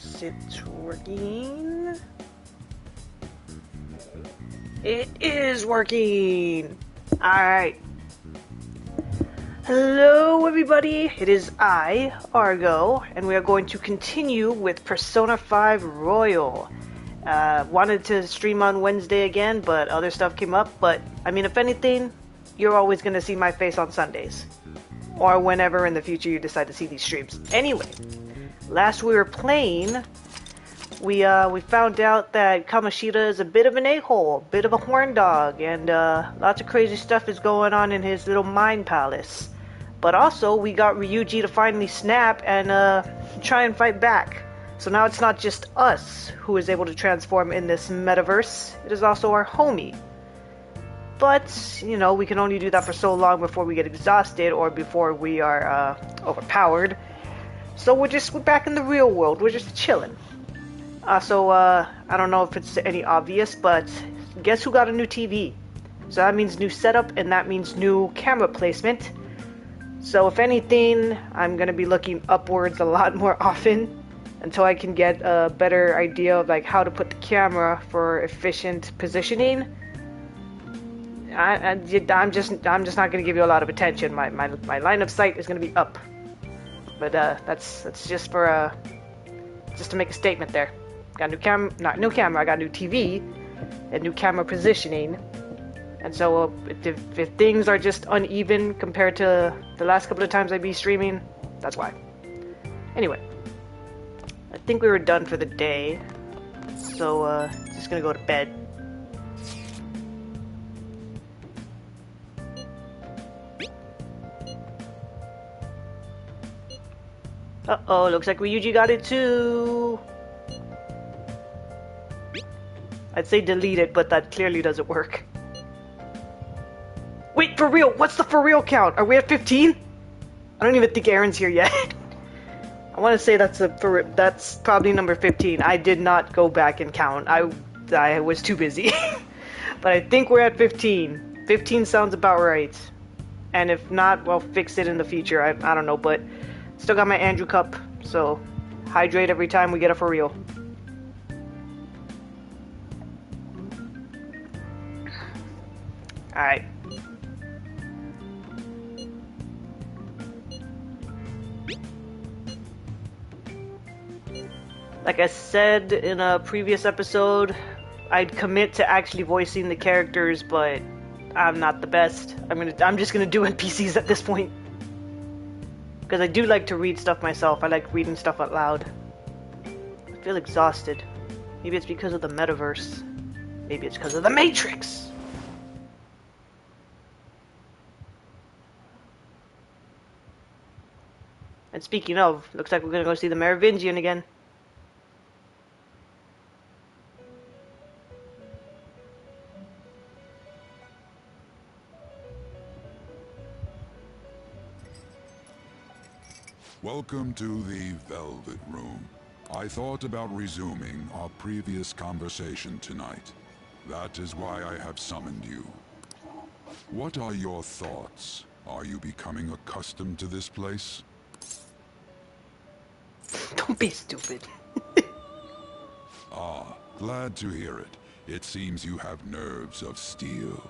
Is it working? It is working! Alright. Hello everybody, it is I, Argo, and we are going to continue with Persona 5 Royal. Wanted to stream on Wednesday again, but other stuff came up, but I mean, if anything, you're always going to see my face on Sundays. Or whenever in the future you decide to see these streams. Anyway, last we were playing, we found out that Kamoshida is a bit of an a-hole, a bit of a horn dog, and lots of crazy stuff is going on in his little mind palace. But also, we got Ryuji to finally snap and try and fight back. So now it's not just us who is able to transform in this metaverse, it is also our homie. But, you know, we can only do that for so long before we get exhausted or before we are overpowered. So we're back in the real world, we're just chilling. So, I don't know if it's any obvious, but guess who got a new TV? So that means new setup, and that means new camera placement. So if anything, I'm going to be looking upwards a lot more often until I can get a better idea of like how to put the camera for efficient positioning. I'm just not going to give you a lot of attention. My line of sight is going to be up. But that's just for just to make a statement there. Got not new camera, I got new TV and new camera positioning. And so if things are just uneven compared to the last couple of times I'd be streaming, that's why. Anyway, I think we were done for the day. So just gonna go to bed. Uh-oh, looks like Ryuji got it too. I'd say delete it, but that clearly doesn't work. Wait, for real, what's the for real count? Are we at 15? I don't even think Aaron's here yet. I want to say that's probably number 15. I did not go back and count. I was too busy. But I think we're at 15. 15 sounds about right. And if not, we'll fix it in the future. I don't know, but still got my Andrew cup, so hydrate every time we get a for real. Alright. Like I said in a previous episode, I'd commit to actually voicing the characters, but I'm not the best. I'm just gonna do NPCs at this point. Because I do like to read stuff myself. I like reading stuff out loud. I feel exhausted. Maybe it's because of the metaverse. Maybe it's because of the Matrix. And speaking of, looks like we're gonna go see the Merovingian again. Welcome to the Velvet Room. I thought about resuming our previous conversation tonight. That is why I have summoned you. What are your thoughts? Are you becoming accustomed to this place? Don't be stupid. Ah, glad to hear it. It seems you have nerves of steel.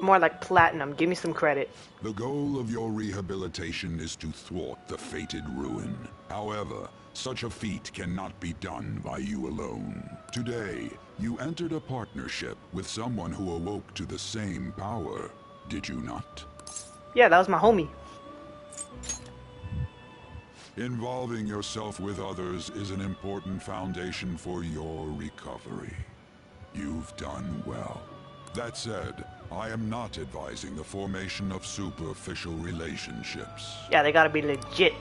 More like platinum. Give me some credit. The goal of your rehabilitation is to thwart the fated ruin. However, such a feat cannot be done by you alone. Today, you entered a partnership with someone who awoke to the same power, did you not? Yeah, that was my homie. Involving yourself with others is an important foundation for your recovery. You've done well. That said, I am not advising the formation of superficial relationships. Yeah, they gotta be legit.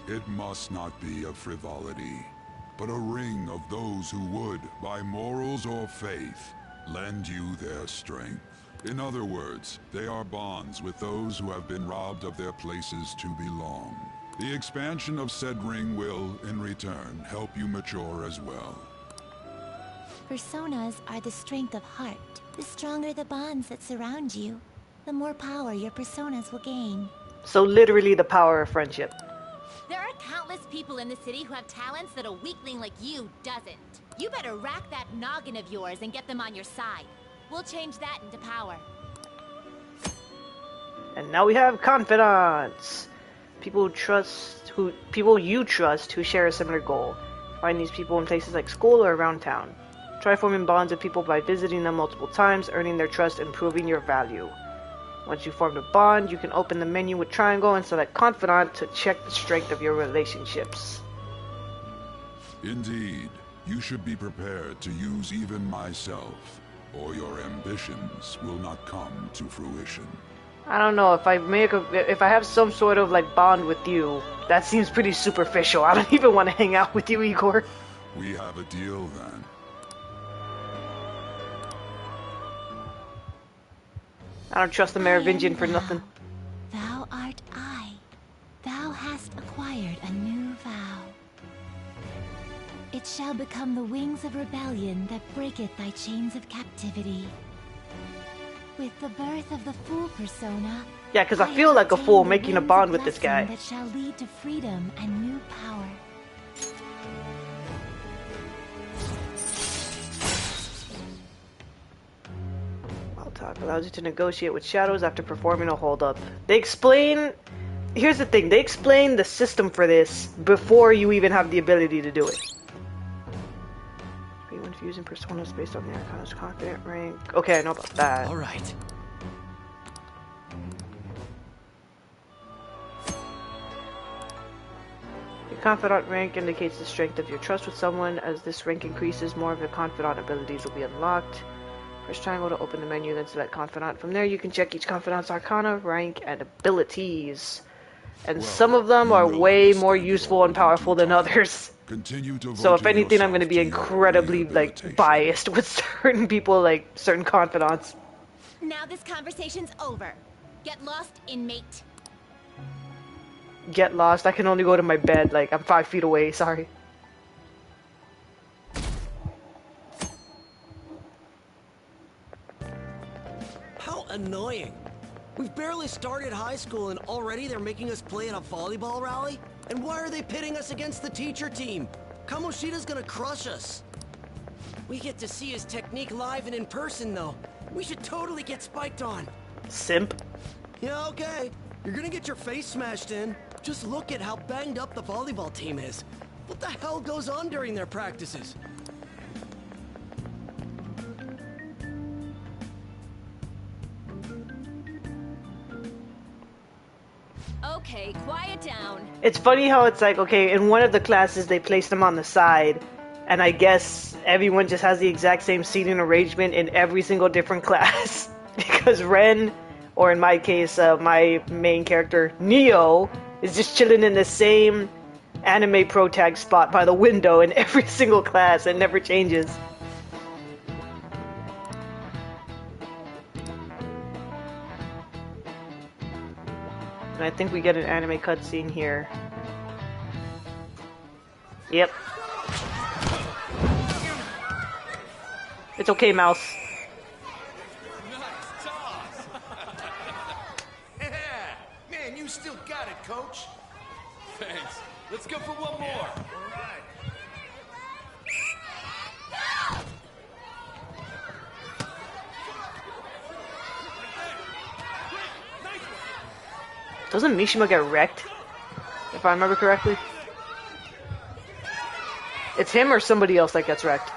It must not be a frivolity, but a ring of those who would, by morals or faith, lend you their strength. In other words, they are bonds with those who have been robbed of their places to belong. The expansion of said ring will, in return, help you mature as well. Personas are the strength of heart. The stronger the bonds that surround you, the more power your personas will gain. So literally the power of friendship. There are countless people in the city who have talents that a weakling like you doesn't. You better rack that noggin of yours and get them on your side. We'll change that into power. And now we have confidants. People you trust who share a similar goal. Find these people in places like school or around town. Try forming bonds with people by visiting them multiple times, earning their trust and proving your value. Once you form a bond, you can open the menu with triangle and select confidant to check the strength of your relationships. Indeed, you should be prepared to use even myself, or your ambitions will not come to fruition. I don't know, if I have some sort of like bond with you, that seems pretty superficial. I don't even want to hang out with you, Igor. We have a deal then. I don't trust the Merovingian for nothing. Thou art I. Thou hast acquired a new vow. It shall become the wings of rebellion that breaketh thy chains of captivity. With the birth of the fool persona, Yeah, because I feel like a fool making a bond with this guy. That shall lead to freedom and new power. Talk allows you to negotiate with shadows after performing a holdup. They explain... Here's the thing, they explain the system for this before you even have the ability to do it. Everyone's using personas based on the Arcana's confident rank. Okay, I know about that. Alright. Your confidant rank indicates the strength of your trust with someone. As this rank increases, more of your confidant abilities will be unlocked. Press triangle to open the menu, then select confidant. From there, you can check each confidant's arcana, rank, and abilities. And some of them are way more useful and powerful than others. So if anything, I'm going to be incredibly like biased with certain people, like certain confidants. Now this conversation's over. Get lost, inmate. Get lost. I can only go to my bed. Like, I'm 5 feet away. Sorry. How annoying. We've barely started high school and already they're making us play at a volleyball rally? And why are they pitting us against the teacher team? Kamoshida's gonna crush us. We get to see his technique live and in person though. We should totally get spiked on. Simp. Yeah, okay. You're gonna get your face smashed in. Just look at how banged up the volleyball team is. What the hell goes on during their practices? Okay, quiet down. It's funny how it's like, okay, in one of the classes they placed them on the side, and I guess everyone just has the exact same seating arrangement in every single different class. Because Ren, or in my case, my main character, Neo, is just chilling in the same anime protag spot by the window in every single class. It never changes. And I think we get an anime cutscene here. Yep. It's okay, Mouse. Nice toss. Yeah, man, you still got it, coach. Thanks. Let's go for one more. All right. Doesn't Mishima get wrecked? If I remember correctly. It's him or somebody else that gets wrecked.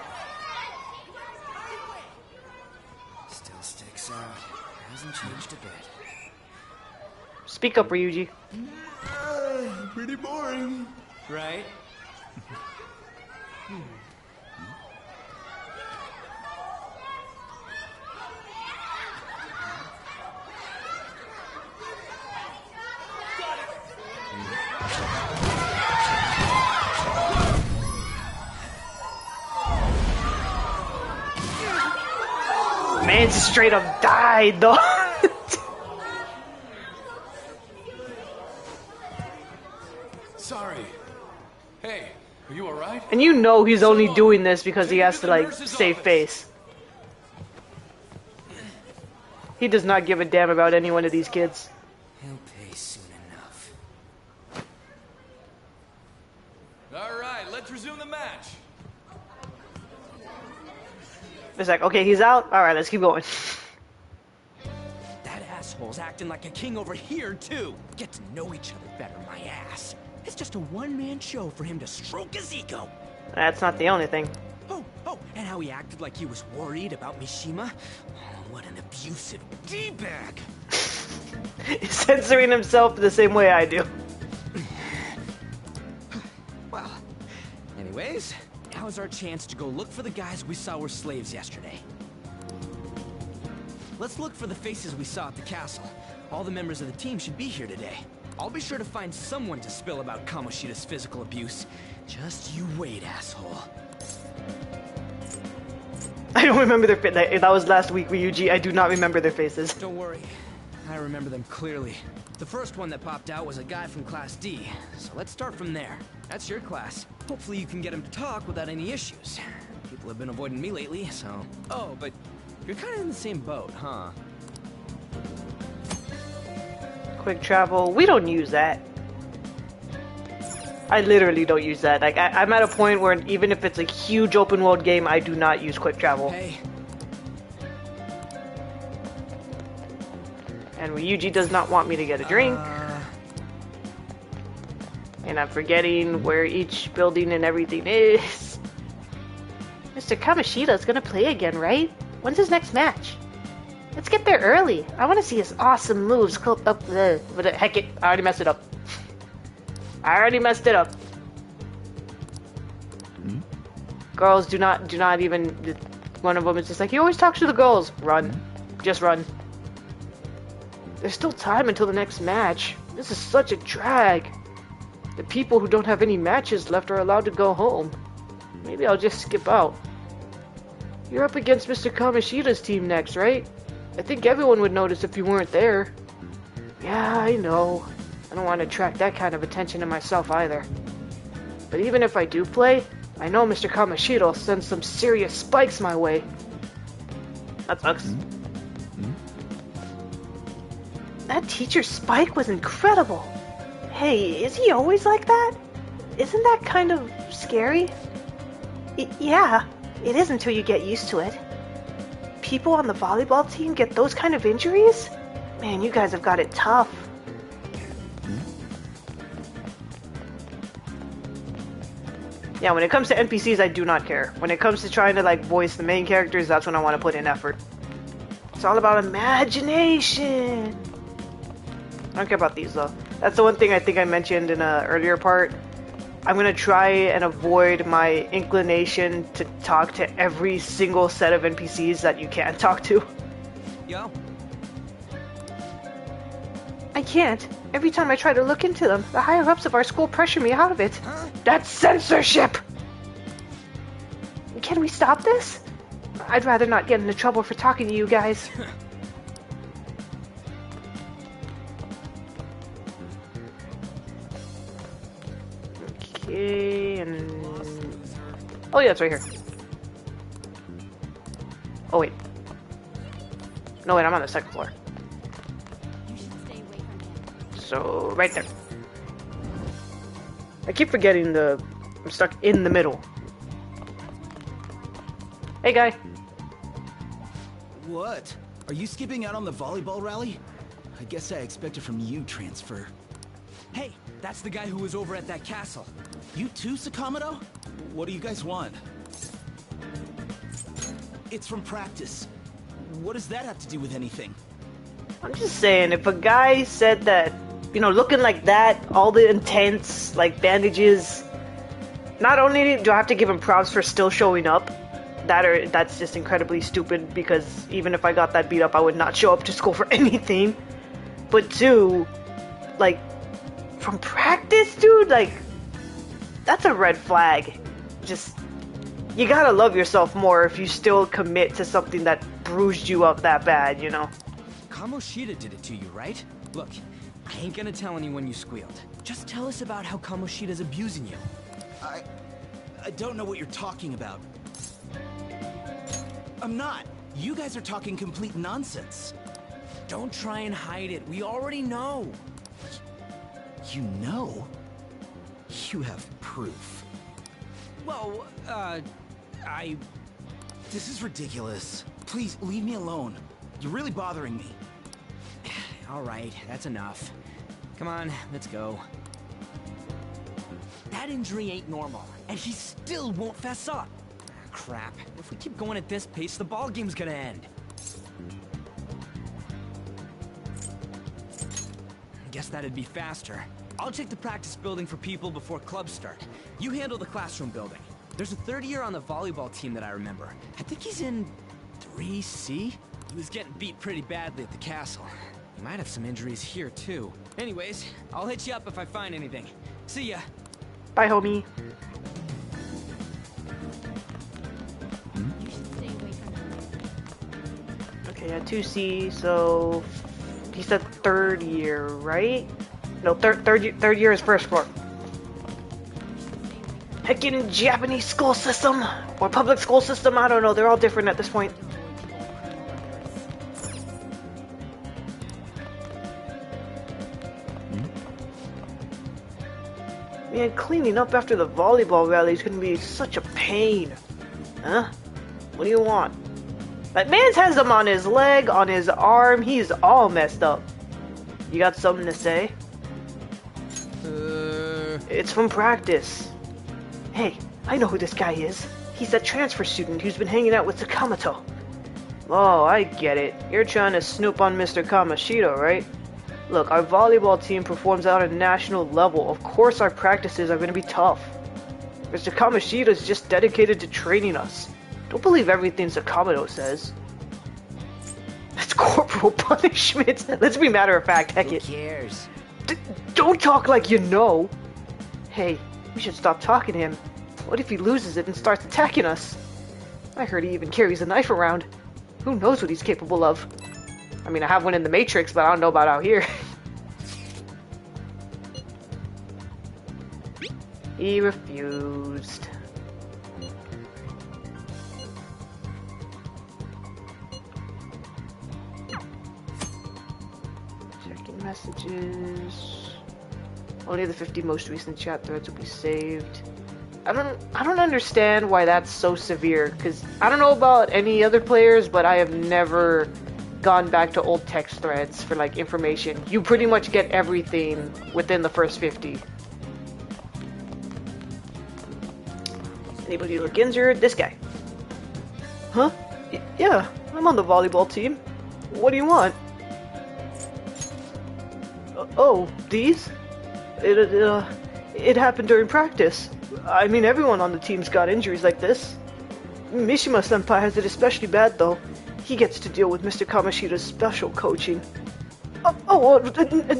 Still sticks out. Hasn't changed a bit. Speak up, Ryuji. Pretty boring. Right? Man, just straight up died, though. Sorry. Hey, are you alright? And you know he's only doing this because he has to, like, save face. He does not give a damn about any one of these kids. He'll pay soon enough. All right, let's resume the match. It's like, okay, he's out. All right, let's keep going. That asshole's acting like a king over here, too. Get to know each other better, my ass. It's just a one-man show for him to stroke his ego. That's not the only thing. Oh, and how he acted like he was worried about Mishima. Oh, what an abusive D-bag. He's censoring himself the same way I do. Well, anyways, now's our chance to go look for the guys we saw were slaves yesterday. Let's look for the faces we saw at the castle. All the members of the team should be here today. I'll be sure to find someone to spill about Kamoshida's physical abuse. Just you wait, asshole. I don't remember their face. That was last week, Ryuji. I do not remember their faces. Don't worry, I remember them clearly. The first one that popped out was a guy from Class D, so let's start from there. That's your class. Hopefully you can get him to talk without any issues. People have been avoiding me lately, so... Oh, but you're kind of in the same boat, huh? Quick travel. We don't use that. I literally don't use that. Like, I'm at a point where even if it's a huge open world game, I do not use quick travel. Hey. And Ryuji does not want me to get a drink. And I'm forgetting where each building and everything is. Mr. Kamoshida's gonna play again, right? When's his next match? Let's get there early. I want to see his awesome moves. Up the heck it! I already messed it up. I already messed it up. Girls do not even. One of them is just like, he always talks to the girls. Run, just run. There's still time until the next match. This is such a drag. The people who don't have any matches left are allowed to go home. Maybe I'll just skip out. You're up against Mr. Kamoshida's team next, right? I think everyone would notice if you weren't there. Yeah, I know. I don't want to attract that kind of attention to myself either. But even if I do play, I know Mr. Kamoshida will send some serious spikes my way. That sucks. That teacher Spike was incredible. Hey, is he always like that? Isn't that kind of scary? Yeah, it is until you get used to it. People on the volleyball team get those kind of injuries? Man, you guys have got it tough. Yeah, when it comes to NPCs, I do not care. When it comes to trying to, like, voice the main characters, that's when I want to put in effort. It's all about imagination. I don't care about these, though. That's the one thing I think I mentioned in an earlier part. I'm going to try and avoid my inclination to talk to every single set of NPCs that you can talk to. Yo. I can't. Every time I try to look into them, the higher-ups of our school pressure me out of it. Huh? That's censorship! Can we stop this? I'd rather not get into trouble for talking to you guys. Okay, and... Oh yeah, it's right here. Oh wait. No wait, I'm on the second floor. So, right there. I keep forgetting I'm stuck in the middle. Hey, guy. What? Are you skipping out on the volleyball rally? I guess I expected from you, Transfer. Hey, that's the guy who was over at that castle. You too, Sakamoto? What do you guys want? It's from practice. What does that have to do with anything? I'm just saying, if a guy said that, you know, looking like that, all the intense, like, bandages, not only do I have to give him props for still showing up, that's just incredibly stupid, because even if I got that beat up, I would not show up to school for anything. But two, like, from practice, dude, like, that's a red flag. Just, you gotta love yourself more if you still commit to something that bruised you up that bad, you know? Kamoshida did it to you, right? Look, I ain't gonna tell anyone you squealed. Just tell us about how Kamoshida's abusing you. I don't know what you're talking about. I'm not. You guys are talking complete nonsense. Don't try and hide it. We already know. You know? You have proof. Well, This is ridiculous. Please, leave me alone. You're really bothering me. all right, that's enough. Come on, let's go. That injury ain't normal, and he still won't fess up. Crap. If we keep going at this pace, the ball game's gonna end. Guess that'd be faster. I'll check the practice building for people before clubs start. You handle the classroom building. There's a third year on the volleyball team that I remember. I think he's in 3C? He was getting beat pretty badly at the castle. He might have some injuries here, too. Anyways, I'll hit you up if I find anything. See ya. Bye, homie. You should stay away from him. Okay, yeah, 2C, so he said third year, right? No, third year is first floor. Heckin' Japanese school system or public school system, I don't know. They're all different at this point. Man, cleaning up after the volleyball rally is gonna be such a pain. Huh? What do you want? That man's has him on his leg, on his arm. He's all messed up. You got something to say? It's from practice. Hey, I know who this guy is. He's that transfer student who's been hanging out with Sakamoto. Oh, I get it. You're trying to snoop on Mr. Kamoshida, right? Look, our volleyball team performs out at a national level. Of course our practices are going to be tough. Mr. Kamoshida is just dedicated to training us. Don't believe everything Sakamoto says. That's corporal punishment. Let's be matter of fact, heck it. Who cares? Don't talk like you know. Hey, we should stop talking to him. What if he loses it and starts attacking us? I heard he even carries a knife around. Who knows what he's capable of? I mean, I have one in the Matrix, but I don't know about out here. He refused. Checking messages. Only the 50 most recent chat threads will be saved. I don't understand why that's so severe, because I don't know about any other players, but I have never gone back to old text threads for like information. You pretty much get everything within the first 50. Anybody look injured? This guy. Huh? Yeah, I'm on the volleyball team. What do you want? Oh, these? It happened during practice. I mean, everyone on the team's got injuries like this. Mishima-senpai has it especially bad, though. He gets to deal with Mr. Kamoshida's special coaching.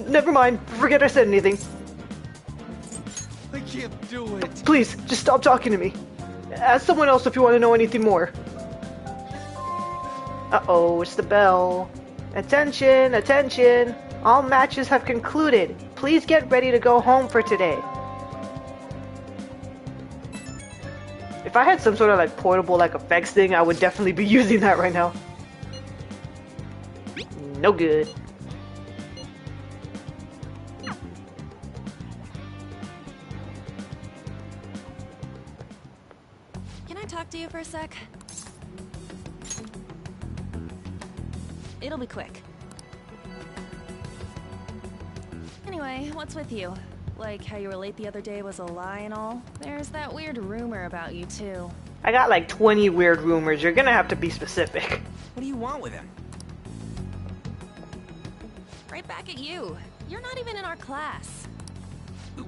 Never mind. Forget I said anything. I can't do it. Please, just stop talking to me. Ask someone else if you want to know anything more. Uh-oh, it's the bell. Attention, attention. All matches have concluded. Please get ready to go home for today. If I had some sort of like portable like effects thing, I would definitely be using that right now. No good. Can I talk to you for a sec? It'll be quick. Anyway, what's with you? Like how you were late the other day was a lie and all? There's that weird rumor about you too. I got like 20 weird rumors. You're gonna have to be specific. What do you want with him? Right back at you. You're not even in our class.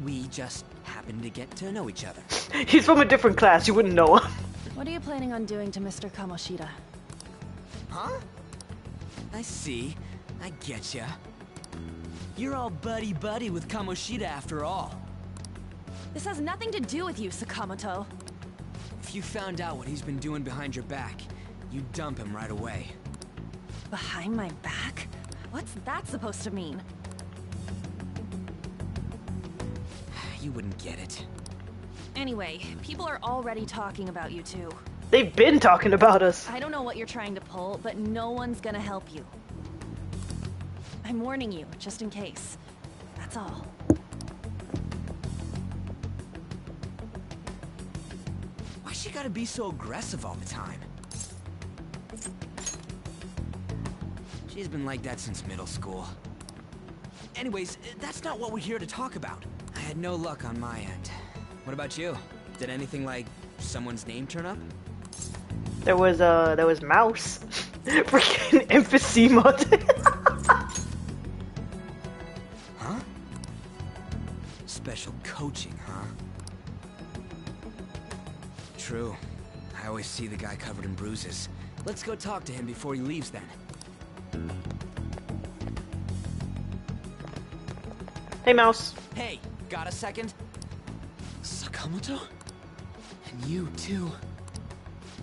We just happen to get to know each other. He's from a different class. You wouldn't know him. What are you planning on doing to Mr. Kamoshida? Huh? I see. I getcha. You're all buddy-buddy with Kamoshida after all. This has nothing to do with you, Sakamoto. If you found out what he's been doing behind your back, you'd dump him right away. Behind my back? What's that supposed to mean? You wouldn't get it. Anyway, people are already talking about you two. They've been talking about us. I don't know what you're trying to pull, but no one's gonna help you. I'm warning you, just in case. That's all. Why she gotta be so aggressive all the time? She's been like that since middle school. Anyways, that's not what we're here to talk about. I had no luck on my end. What about you? Did anything like someone's name turn up? There was Mouse. Freaking emphysema. Huh? Special coaching, huh? True. I always see the guy covered in bruises. Let's go talk to him before he leaves then. Hey, Mouse. Hey, got a second? Sakamoto? And you too.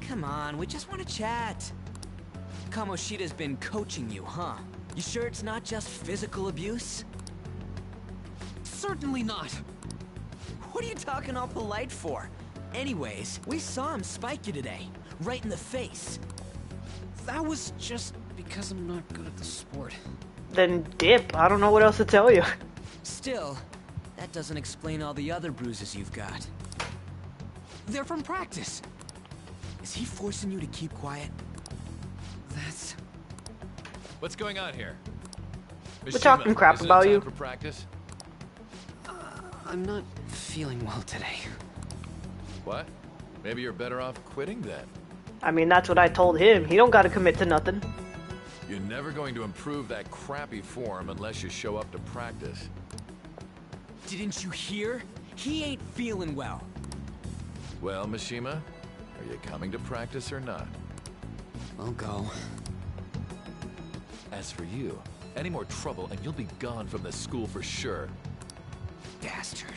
Come on, we just want to chat. Kamoshida's been coaching you, huh? You sure it's not just physical abuse? Certainly not. What are you talking all polite for? Anyways, we saw him spike you today, right in the face. That was just because I'm not good at the sport. Then dip. I don't know what else to tell you. Still, that doesn't explain all the other bruises you've got. They're from practice. Is he forcing you to keep quiet? That's... What's going on here? We're talking crap is it about time you. For practice? I'm not feeling well today. What? Maybe you're better off quitting then. I mean, that's what I told him. He don't gotta commit to nothing. You're never going to improve that crappy form unless you show up to practice. Didn't you hear? He ain't feeling well. Well, Mishima, are you coming to practice or not? I'll go. As for you, any more trouble and you'll be gone from the school for sure. Bastard.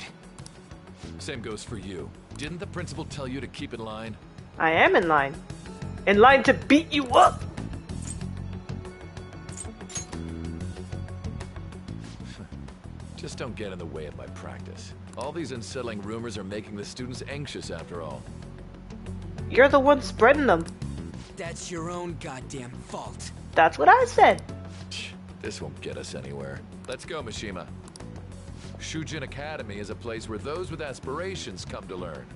Same goes for you. Didn't the principal tell you to keep in line? I am in line. In line to beat you up. Just don't get in the way of my practice. All these unsettling rumors are making the students anxious after all. You're the one spreading them. That's your own goddamn fault. That's what I said. This won't get us anywhere. Let's go, Mishima. Shujin Academy is a place where those with aspirations come to learn.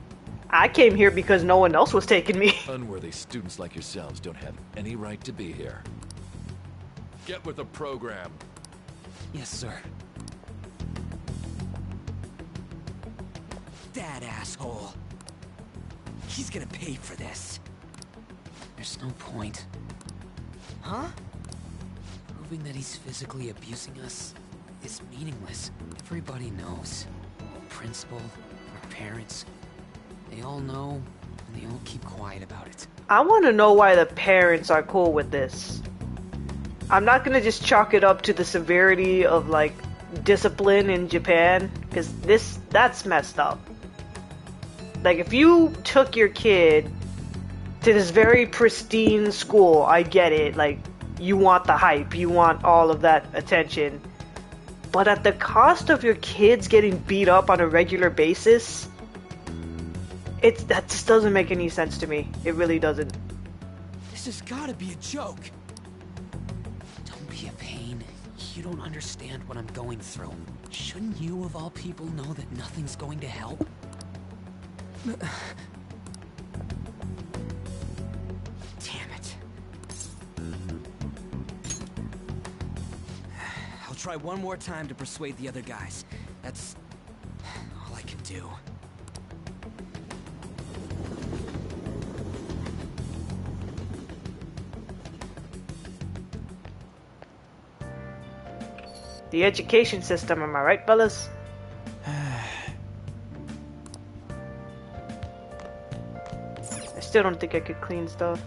I came here because no one else was taking me. Unworthy students like yourselves don't have any right to be here. Get with the program. Yes, sir. That asshole. He's gonna pay for this. There's no point. Huh? Proving that he's physically abusing us is meaningless. Everybody knows. The principal, our parents, they all know, and they all keep quiet about it. I want to know why the parents are cool with this. I'm not gonna just chalk it up to the severity of like discipline in Japan, because that's messed up. Like, if you took your kid to this very pristine school, I get it, like, you want the hype, you want all of that attention, but at the cost of your kids getting beat up on a regular basis, that just doesn't make any sense to me. It really doesn't. This has gotta be a joke. Don't be a pain. You don't understand what I'm going through. Shouldn't you, of all people, know that nothing's going to help? Damn it. I'll try one more time to persuade the other guys. That's all I can do. The education system, am I right, fellas? I still don't think I could clean stuff.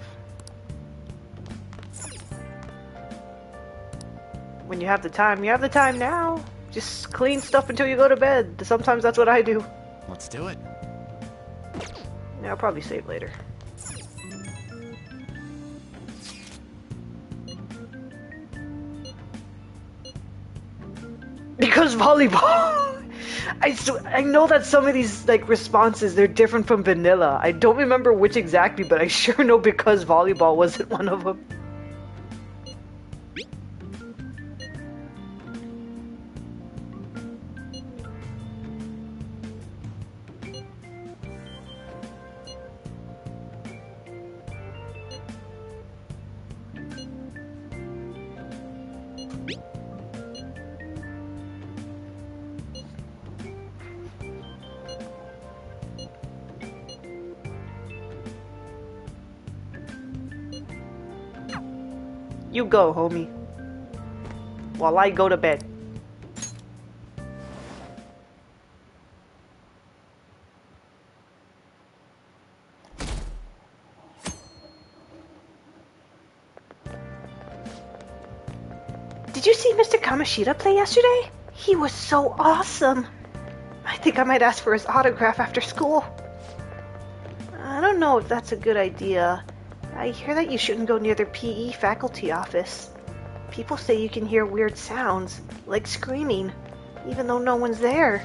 When you have the time, you have the time now. Just clean stuff until you go to bed. Sometimes that's what I do. Let's do it. Yeah, I'll probably save later. Because volleyball! I know that some of these like responses, they're different from vanilla. I don't remember which exactly, but I sure know because volleyball wasn't one of them. You go, homie. While I go to bed. Did you see Mr. Kamoshida play yesterday? He was so awesome. I think I might ask for his autograph after school. I don't know if that's a good idea. I hear that you shouldn't go near the PE faculty office. People say you can hear weird sounds, like screaming, even though no one's there.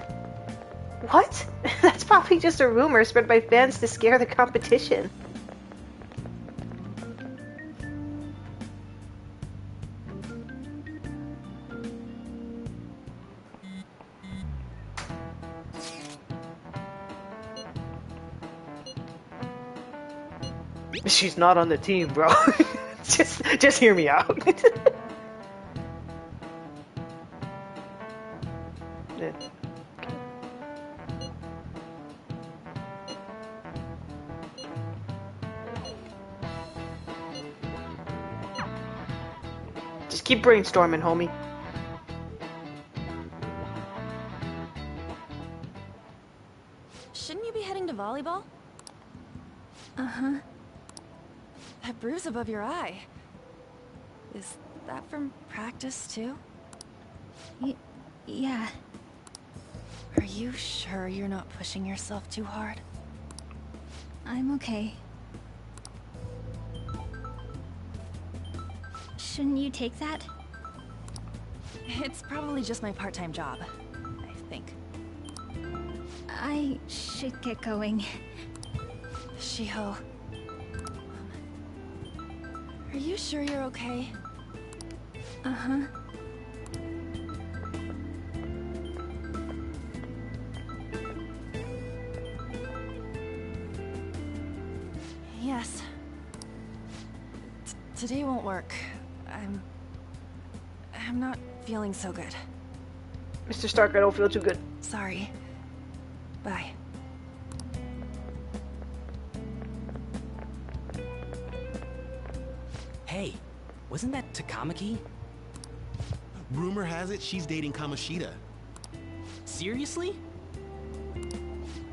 What? That's probably just a rumor spread by fans to scare the competition. She's not on the team, bro. just hear me out. Yeah. Just keep brainstorming, homie. Shouldn't you be heading to volleyball? Uh-huh. That bruise above your eye. Is that from practice, too? Yeah. Are you sure you're not pushing yourself too hard? I'm okay. Shouldn't you take that? It's probably just my part-time job, I think. I should get going. Shiho. Are you sure you're okay? Uh-huh. Yes. Today won't work. I'm not feeling so good. Mr. Stark, I don't feel too good. Sorry. Bye. Hey, wasn't that Takamaki? Rumor has it she's dating Kamoshida. Seriously?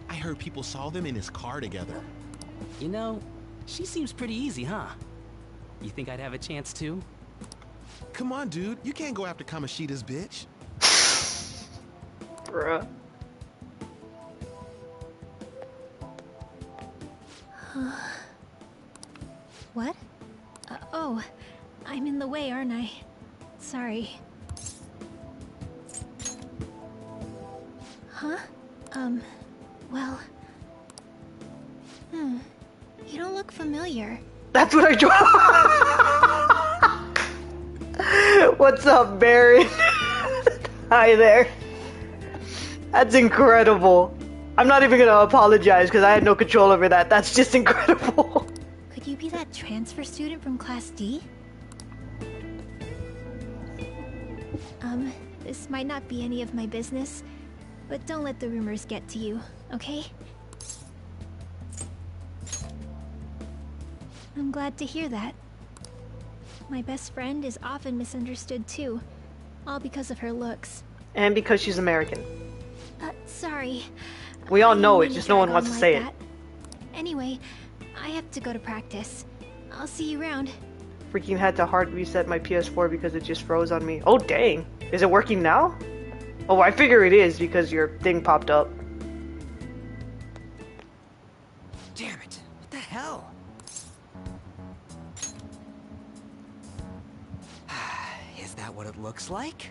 I heard people saw them in his car together. You know, she seems pretty easy, huh? You think I'd have a chance too? Come on, dude. You can't go after Kamoshida's bitch. Bruh. What? Oh, I'm in the way, aren't I? Sorry. Huh? Well... You don't look familiar. That's what I draw. What's up, Baron? Hi there. That's incredible. I'm not even gonna apologize because I had no control over that. That's just incredible. Could you be that transfer student from Class D? This might not be any of my business, but don't let the rumors get to you, okay? I'm glad to hear that. My best friend is often misunderstood too, all because of her looks. And because she's American. Sorry. We all I know it, didn't just no one drag wants on to say like that. Anyway, I have to go to practice. I'll see you around. Freaking had to hard reset my PS4 because it just froze on me. Oh dang. Is it working now? Oh, I figure it is because your thing popped up. Damn it! What the hell? Is that what it looks like?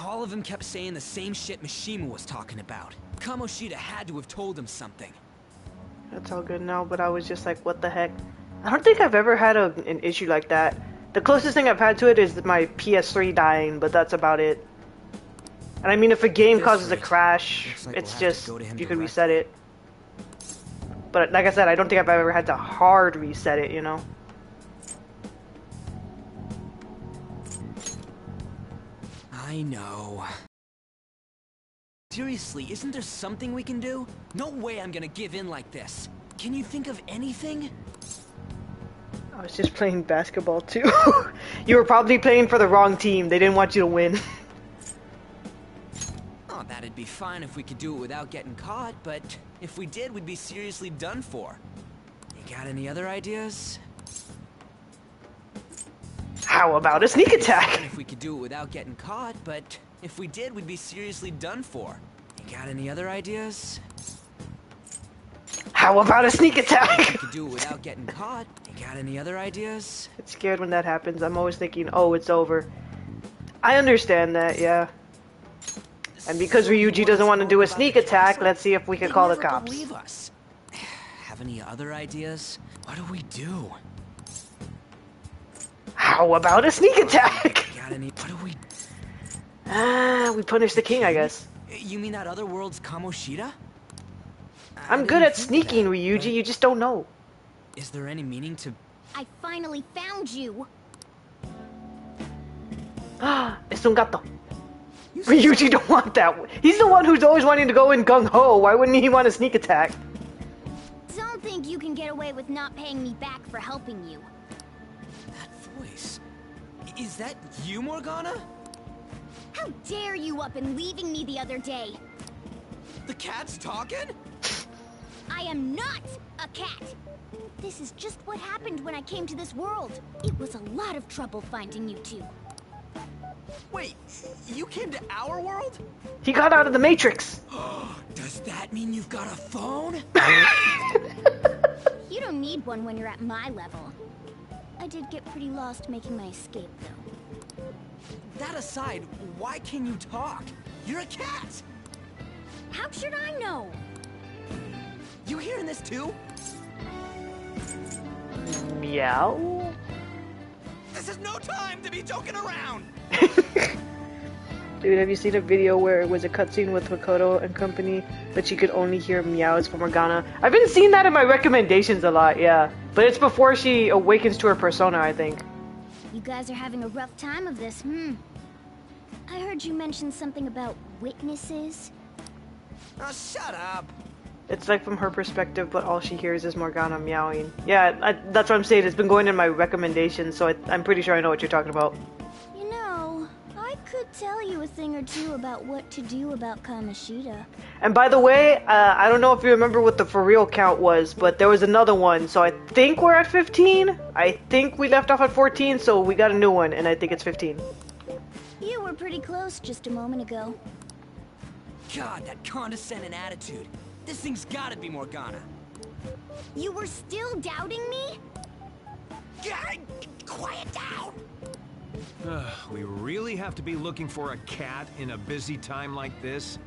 All of them kept saying the same shit Mishima was talking about. Kamoshida had to have told him something. That's all good now, but I was just like, what the heck? I don't think I've ever had an issue like that. The closest thing I've had to it is my PS3 dying, but that's about it. And I mean, if a game causes a crash, like it's we'll have just, to go to him you can direct. reset it. But like I said, I don't think I've ever had to hard reset it, you know? I know. Seriously, isn't there something we can do? No way I'm gonna give in like this. Can you think of anything? I was just playing basketball too. You were probably playing for the wrong team. They didn't want you to win. Oh, that'd be fine if we could do it without getting caught, but if we did, we'd be seriously done for. You got any other ideas? How about a sneak attack? If we could do it without getting caught, but if we did, we'd be seriously done for. You got any other ideas? How about a sneak attack? We could do it without getting caught. You got any other ideas? I get scared when that happens. I'm always thinking, oh, it's over. I understand that, yeah. And because Ryuji doesn't want to do a sneak attack, let's see if we can call the cops. Believe us. Have any other ideas? What do we do? How about a sneak attack? Got any? What do we? We punish the king, I guess. You mean that other world's Kamoshida? I'm good at sneaking, Ryuji. You just don't know. Is there any meaning to? I finally found you. Es un gato. Ryuji don't want that. He's the one who's always wanting to go in gung-ho. Why wouldn't he want a sneak attack? Don't think you can get away with not paying me back for helping you. That voice. Is that you, Morgana? How dare you up and leaving me the other day? The cat's talking? I am not a cat. This is just what happened when I came to this world. It was a lot of trouble finding you two. Wait, you came to our world? He got out of the Matrix. Does that mean you've got a phone? You don't need one when you're at my level. I did get pretty lost making my escape, though. That aside, why can you talk? You're a cat! How should I know? You hearing this too? Meow? This is no time to be joking around! Dude, have you seen a video where it was a cutscene with Makoto and company, but she could only hear meows from Morgana? I've been seeing that in my recommendations a lot, yeah. But it's before she awakens to her persona, I think. You guys are having a rough time of this, I heard you mention something about witnesses. Oh, shut up! It's like from her perspective, but all she hears is Morgana meowing. Yeah, that's what I'm saying. It's been going in my recommendations, so I'm pretty sure I know what you're talking about. You know, I could tell you a thing or two about what to do about Kamoshida. And by the way, I don't know if you remember what the for real count was, but there was another one, so I think we're at 15? I think we left off at 14, so we got a new one, and I think it's 15. You were pretty close just a moment ago. God, that condescending attitude. This thing's gotta be Morgana. You were still doubting me? God, quiet down! We really have to be looking for a cat in a busy time like this?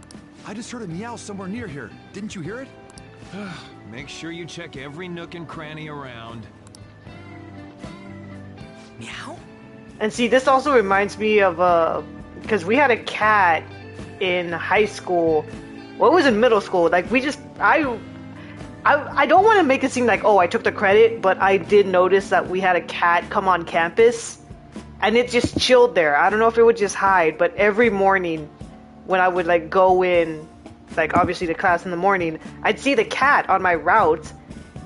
I just heard a meow somewhere near here. Didn't you hear it? Make sure you check every nook and cranny around. Meow? And see, this also reminds me of, because we had a cat in high school. Well, it was in middle school. Like, we just, I don't want to make it seem like, oh, I took the credit, but I did notice that we had a cat come on campus, and it just chilled there. I don't know if it would just hide, but every morning when I would, like, go in, like, obviously to class in the morning, I'd see the cat on my route,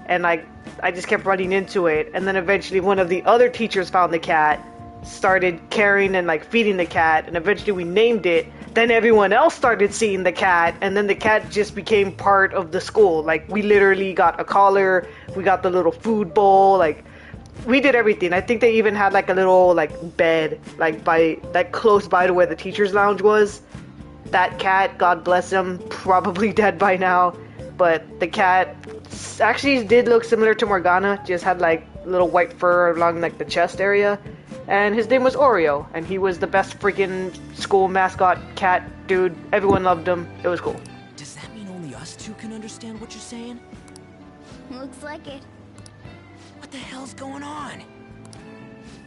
and, like, I just kept running into it, and then eventually one of the other teachers found the cat, started caring and, like, feeding the cat, and eventually we named it. Then everyone else started seeing the cat, and then the cat just became part of the school. Like, we literally got a collar, we got the little food bowl, like, we did everything. I think they even had, like, a little, like, bed, like, close by to where the teacher's lounge was. That cat, God bless him, probably dead by now, but the cat actually did look similar to Morgana, just had, like, little white fur along, like, the chest area. And his name was Oreo, and he was the best freaking school mascot cat dude. Everyone loved him. It was cool. Does that mean only us two can understand what you're saying? Looks like it. What the hell's going on?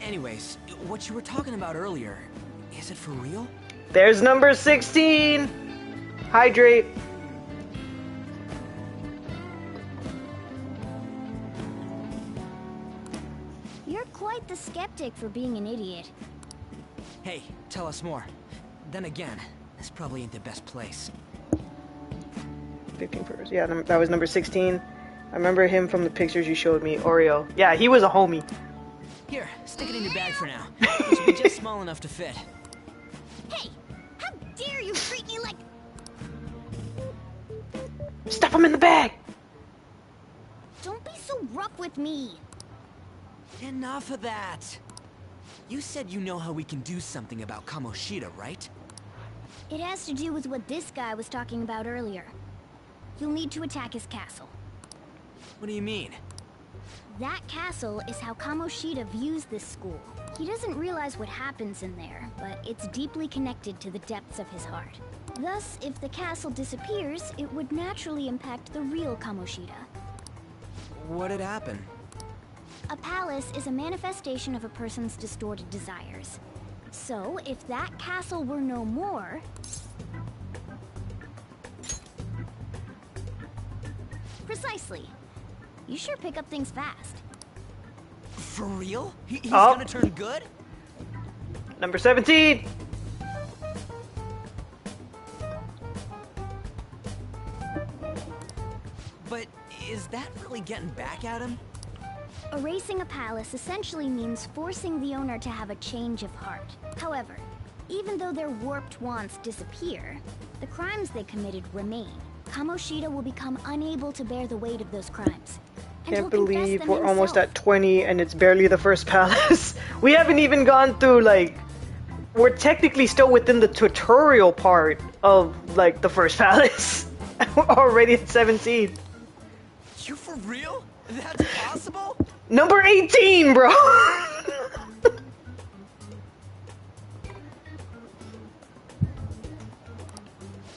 Anyways, what you were talking about earlier, is it for real? There's number 16! Hydrate. You're quite the skeptic for being an idiot. Hey, tell us more. Then again, this probably ain't the best place. 15 first. Yeah, that was number 16. I remember him from the pictures you showed me, Oreo. Yeah, he was a homie. Here, stick it in your bag for now. It should be just small enough to fit. Hey, how dare you treat me like... Stuff him in the bag! Don't be so rough with me. Enough of that. You said you know how we can do something about Kamoshida, right? It has to do with what this guy was talking about earlier. You'll need to attack his castle. What do you mean? That castle is how Kamoshida views this school. He doesn't realize what happens in there, but it's deeply connected to the depths of his heart. Thus, if the castle disappears, it would naturally impact the real Kamoshida. What'd happen? A palace is a manifestation of a person's distorted desires. So, if that castle were no more... Precisely. You sure pick up things fast. For real? He's gonna turn good? Number 17! But is that really getting back at him? Erasing a palace essentially means forcing the owner to have a change of heart. However, even though their warped wants disappear, the crimes they committed remain. Kamoshida will become unable to bear the weight of those crimes. Can't believe we're almost at 20 and it's barely the first palace. We haven't even gone through, like... We're technically still within the tutorial part of, like, the first palace. We're already at 17. You for real? That's possible? Number 18, bro!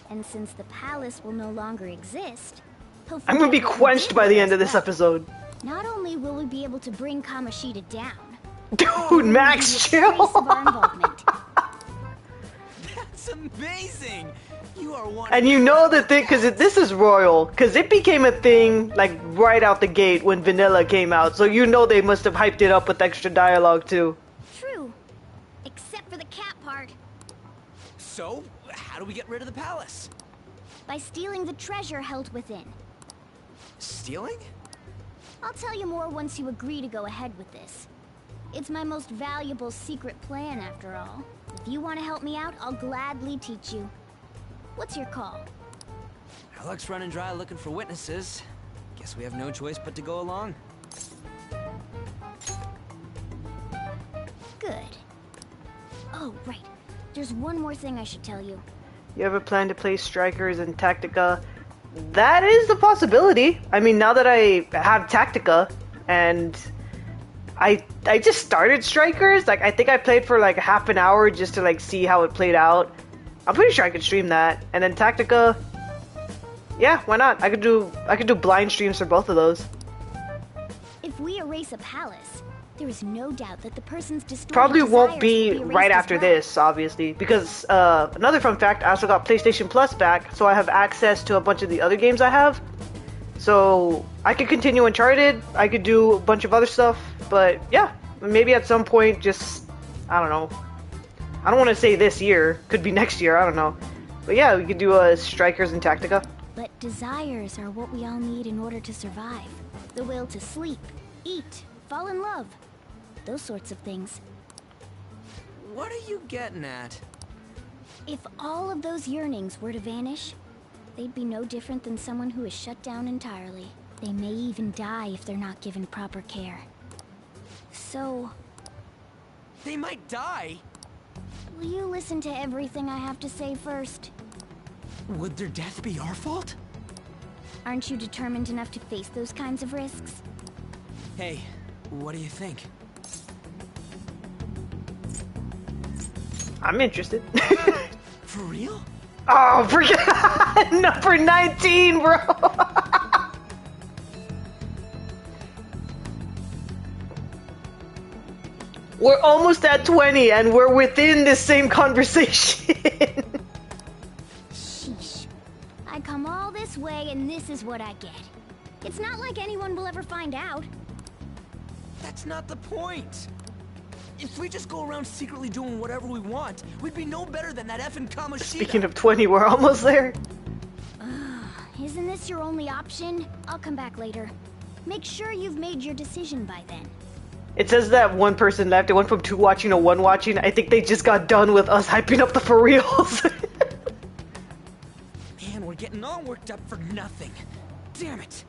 And since the palace will no longer exist, I'm gonna be quenched by the end of this episode. Not only will we be able to bring Kamoshida down, dude, Max, chill. That's amazing. You are one. And you know the thing, because this is royal, because it became a thing like right out the gate when Vanilla came out. So you know they must have hyped it up with extra dialogue too. True, except for the cat part. So, how do we get rid of the palace? By stealing the treasure held within. Stealing? I'll tell you more once you agree to go ahead with this. It's my most valuable secret plan, after all. If you want to help me out, I'll gladly teach you. What's your call? Our luck's running dry looking for witnesses. Guess we have no choice but to go along. Good. Oh, right. There's one more thing I should tell you. You ever plan to play Strikers and Tactica? That is a possibility. I mean, now that I have Tactica, and I just started Strikers, like I think I played for like half an hour just to like see how it played out. I'm pretty sure I could stream that. And then Tactica, yeah, why not? I could do blind streams for both of those. If we erase a palace, there is no doubt that the person's distorted Probably won't be desires will right erased after as well. this, obviously, because another fun fact, I also got PlayStation Plus back, so I have access to a bunch of the other games I have. So I could continue Uncharted, I could do a bunch of other stuff, but yeah, maybe at some point, just, I don't know. I don't want to say this year, could be next year, I don't know. But yeah, we could do Strikers and Tactica. But desires are what we all need in order to survive. The will to sleep, eat, fall in love. Those sorts of things. What are you getting at? If all of those yearnings were to vanish, they'd be no different than someone who is shut down entirely. They may even die if they're not given proper care. So... They might die? Will you listen to everything I have to say first? Would their death be our fault? Aren't you determined enough to face those kinds of risks? Hey, what do you think? I'm interested. For real? Oh, forget number 19, bro. We're almost at 20 and we're within this same conversation. Sheesh. I come all this way and this is what I get. It's not like anyone will ever find out. That's not the point. If we just go around secretly doing whatever we want, we'd be no better than that effing Kamoshida. Speaking of 20, we're almost there. Isn't this your only option? I'll come back later. Make sure you've made your decision by then. It says that one person left. It went from 2 watching to 1 watching. I think they just got done with us hyping up the for reals. Man, we're getting all worked up for nothing. Damn it.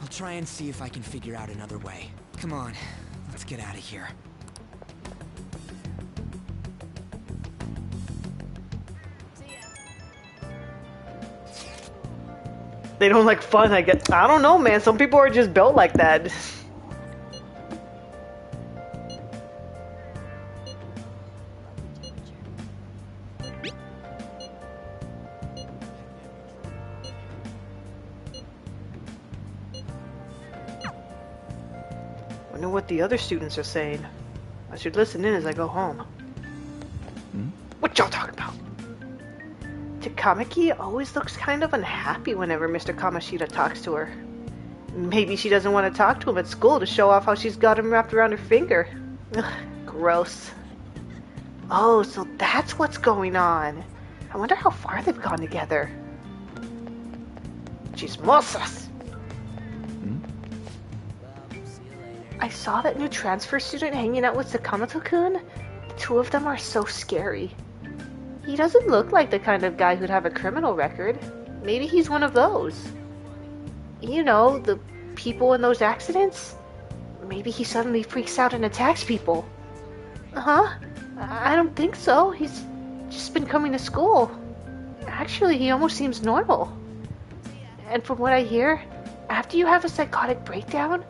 I'll try and see if I can figure out another way. Come on, let's get out of here. They don't like fun, I guess. I don't know, man. Some people are just built like that. Wonder what the other students are saying. I should listen in as I go home. What y'all talking about? Takamaki always looks kind of unhappy whenever Mr. Kamoshida talks to her. Maybe she doesn't want to talk to him at school to show off how she's got him wrapped around her finger. Ugh, gross. Oh, so that's what's going on. I wonder how far they've gone together. Chismosas! I saw that new transfer student hanging out with Sakamoto-kun. The 2 of them are so scary. He doesn't look like the kind of guy who'd have a criminal record. Maybe he's one of those. You know, the people in those accidents? Maybe he suddenly freaks out and attacks people. Huh? I don't think so. He's just been coming to school. Actually, he almost seems normal. And from what I hear, after you have a psychotic breakdown,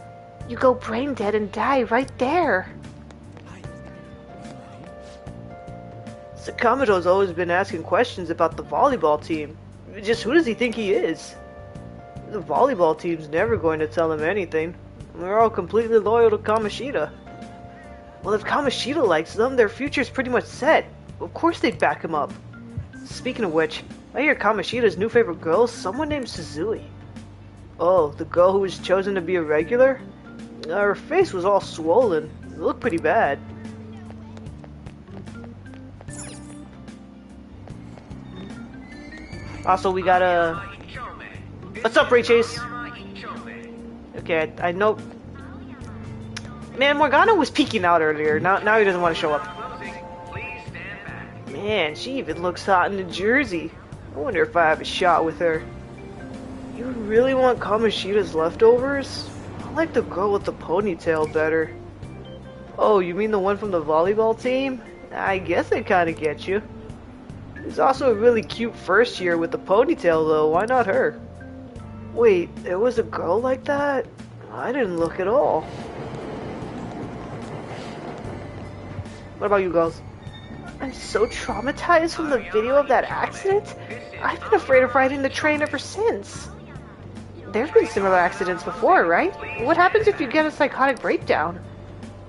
you go brain dead and die right there. Sakamoto's always been asking questions about the volleyball team. Just who does he think he is? The volleyball team's never going to tell him anything. They're all completely loyal to Kamoshida. Well, if Kamoshida likes them, their future's pretty much set. Of course they'd back him up. Speaking of which, I hear Kamoshida's new favorite girl is someone named Suzui. Oh, the girl who was chosen to be a regular? Her face was all swollen. It looked pretty bad. Also, we got a... What's up, Ray Chase? Okay, I know... Man, Morgana was peeking out earlier. Now he doesn't want to show up. Man, she even looks hot in the jersey. I wonder if I have a shot with her. You really want Kamoshida's leftovers? I like the girl with the ponytail better. Oh, you mean the one from the volleyball team? I guess I kinda get you. There's also a really cute first year with the ponytail though, why not her? Wait, there was a girl like that? I didn't look at all. What about you girls? I'm so traumatized from the video of that accident. I've been afraid of riding the train ever since. There's been similar accidents before, right? What happens if you get a psychotic breakdown?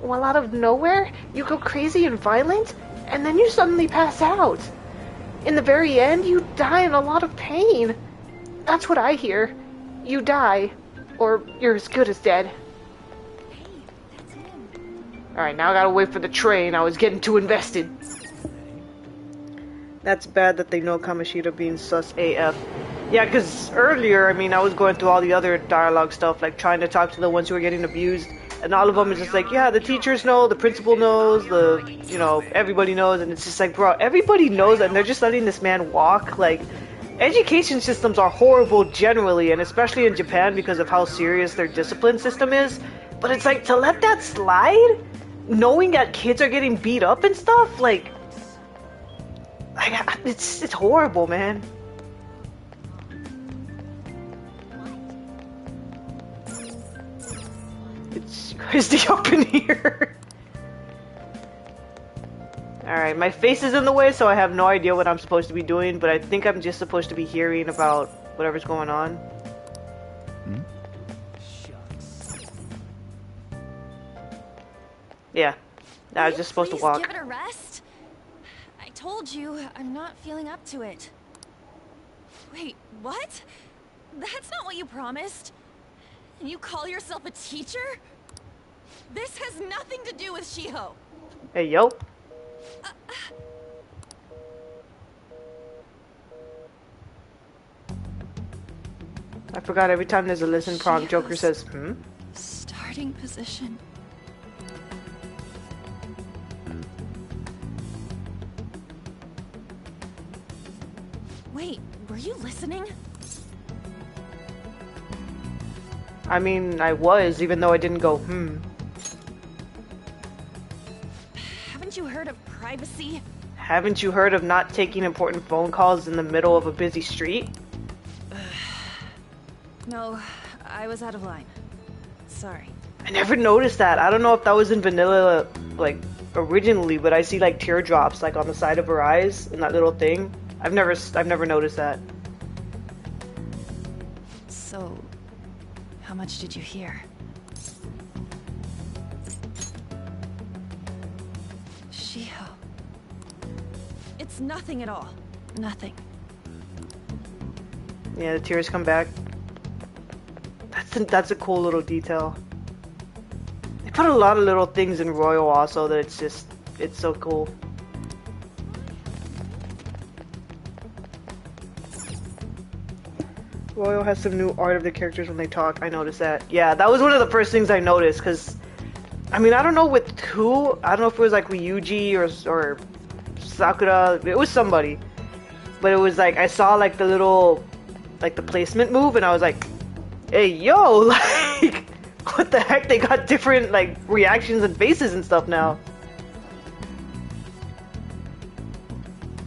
Well, out of nowhere, you go crazy and violent, and then you suddenly pass out. In the very end, you die in a lot of pain. That's what I hear. You die, or you're as good as dead. Alright, now I gotta wait for the train. I was getting too invested. That's bad that they know Kamoshida being sus AF. Yeah, because earlier, I mean, I was going through all the other dialogue stuff, like trying to talk to the ones who are getting abused, and all of them is just like, yeah, the teachers know, the principal knows, you know, everybody knows, and it's just like, bro, everybody knows, and they're just letting this man walk. Like, education systems are horrible generally, and especially in Japan because of how serious their discipline system is, but it's like, to let that slide, knowing that kids are getting beat up and stuff, like, it's horrible, man. It's crazy up in here. Alright, my face is in the way, so I have no idea what I'm supposed to be doing, but I think I'm just supposed to be hearing about whatever's going on. Yeah, I was just supposed to walk. Give it a rest? I told you, I'm not feeling up to it. Wait, what? That's not what you promised. And you call yourself a teacher? This has nothing to do with Shiho. Hey, yo. I forgot every time there's a listen prompt, Joker says, Starting position. Were you listening? I mean, I was, even though I didn't go, Haven't you heard of privacy? Haven't you heard of not taking important phone calls in the middle of a busy street? No, I was out of line. Sorry. I never noticed that. I don't know if that was in vanilla, like, originally, but I see, like, teardrops, like, on the side of her eyes in that little thing. I've never noticed that. So, how much did you hear? Shiho. It's nothing at all. Nothing. Yeah, the tears come back. That's a cool little detail. They put a lot of little things in Royal also that it's so cool. Royal has some new art of the characters when they talk. I noticed that. Yeah, that was one of the first things I noticed, because, I mean, I don't know with who. I don't know if it was like Ryuji or Sakura. It was somebody. But it was like, I saw like the little, like the placement move, and I was like, hey, yo, like, what the heck? They got different, like, reactions and faces and stuff now.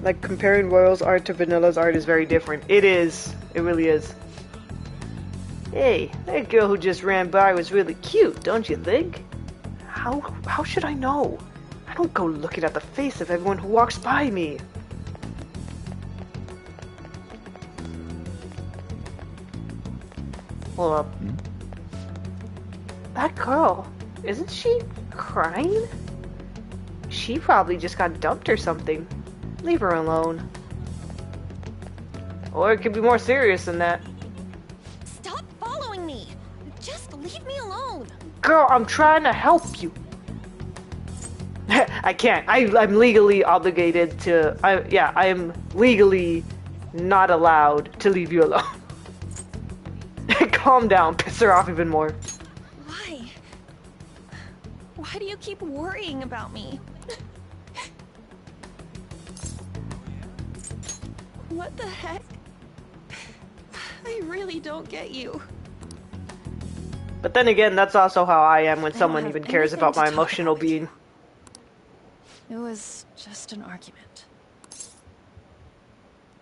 Like, comparing Royal's art to Vanilla's art is very different. It is. It really is. Hey, that girl who just ran by was really cute, don't you think? How should I know? I don't go looking at the face of everyone who walks by me. Hold up. That girl, isn't she crying? She probably just got dumped or something. Leave her alone. Or it could be more serious than that. Stop following me! Just leave me alone! Girl, I'm trying to help you. I can't. I'm legally obligated to... I am legally not allowed to leave you alone. Calm down. Piss her off even more. Why? Why do you keep worrying about me? What the heck? I really don't get you. But then again, that's also how I am when someone even cares anything about to my talk emotional being. It was just an argument.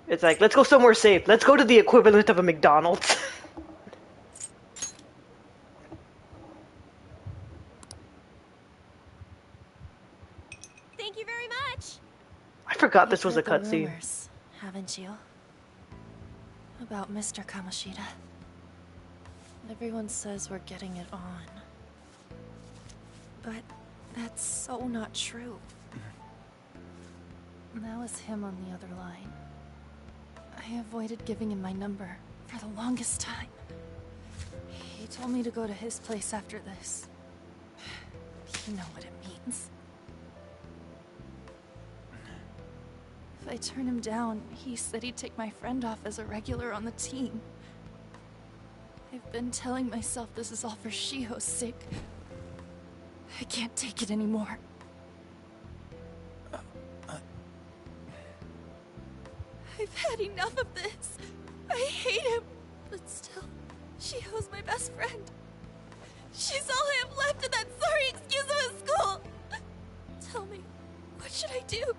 It's like, let's go somewhere safe. Let's go to the equivalent of a McDonald's. Thank you very much! I forgot this was a You've heard the cutscene. rumors, haven't you? About Mr. Kamoshida. Everyone says we're getting it on. But that's so not true. That was him on the other line. I avoided giving him my number for the longest time. He told me to go to his place after this. You know what it means. If I turn him down, he said he'd take my friend off as a regular on the team. I've been telling myself this is all for Shiho's sake. I can't take it anymore. I've had enough of this. I hate him. But still, Shiho's my best friend. She's all I have left in that sorry excuse of a school. Tell me, what should I do?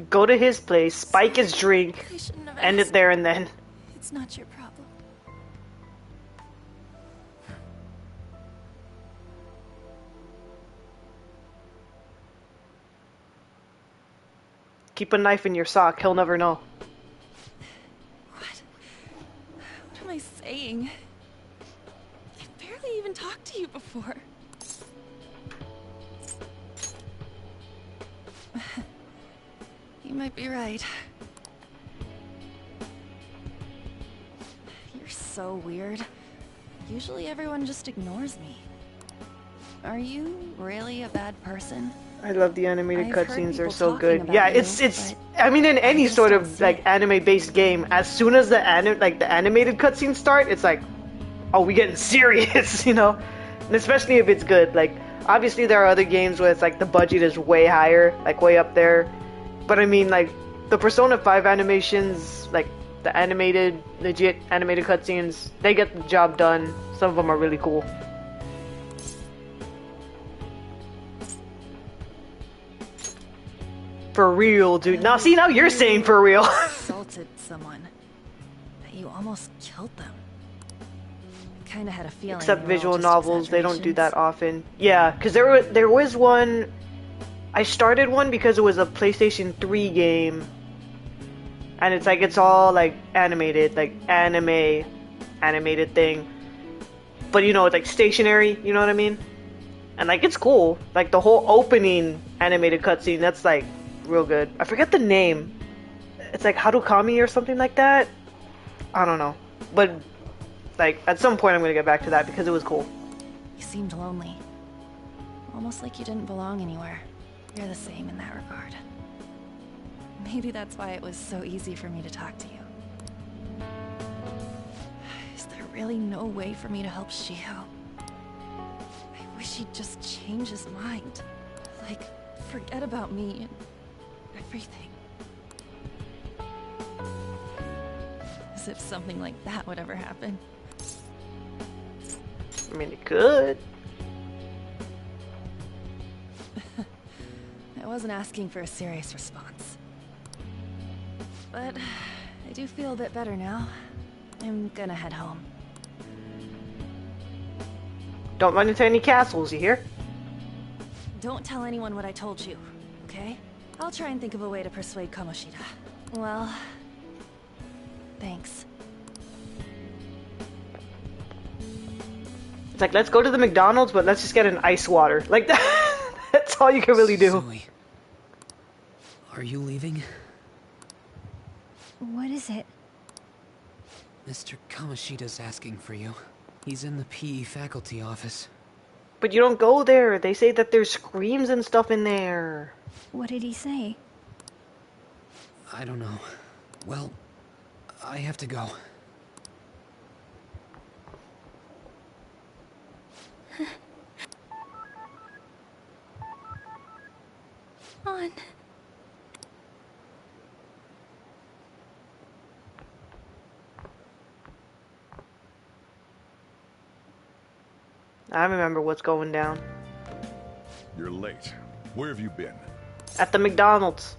Go to his place, spike his drink, end it there and then. It's not your problem. Keep a knife in your sock, he'll never know. What am I saying? I've barely even talked to you before. You might be right. You're so weird. Usually everyone just ignores me. Are you really a bad person? I love the animated I've heard cutscenes, they're people so talking good. about Yeah, you, it's I mean in any sort of like anime-based game, as soon as the animated cutscenes start, it's like, oh, we getting serious, you know? And especially if it's good. Like, obviously there are other games where it's like the budget is way higher, like way up there. But I mean, like, the Persona 5 animations, like the animated, legit animated cutscenes, they get the job done. Some of them are really cool. For real, dude. Now, see, now you're saying for real. Assaulted someone. That you almost killed them. I kinda had a feeling. Except they were all visual just novels, they don't do exaggerations. that often. Yeah, because there was one. I started one because it was a PlayStation 3 game. And it's like, it's all like animated, like animated thing. But you know, it's like stationary, you know what I mean? And like, it's cool. Like the whole opening animated cutscene, that's like real good. I forget the name. It's like Harukami or something like that. I don't know. But like, at some point I'm gonna get back to that because it was cool. You seemed lonely. Almost like you didn't belong anywhere. You're the same in that regard. Maybe that's why it was so easy for me to talk to you. Is there really no way for me to help Shiho? I wish he'd just change his mind. Like, forget about me and everything. As if something like that would ever happen. I mean, it could. I wasn't asking for a serious response. But I do feel a bit better now. I'm gonna head home. Don't run into any castles, you hear? Don't tell anyone what I told you, okay? I'll try and think of a way to persuade Kamoshida. Well, thanks. It's like, let's go to the McDonald's, but let's just get an ice water. Like, that's all you can really do. Zoe, are you leaving? What is it? Mr. Kamoshida's asking for you. He's in the PE faculty office. But you don't go there. They say that there's screams and stuff in there. What did he say? I don't know. Well, I have to go. On. I remember what's going down. You're late. Where have you been? At the McDonald's.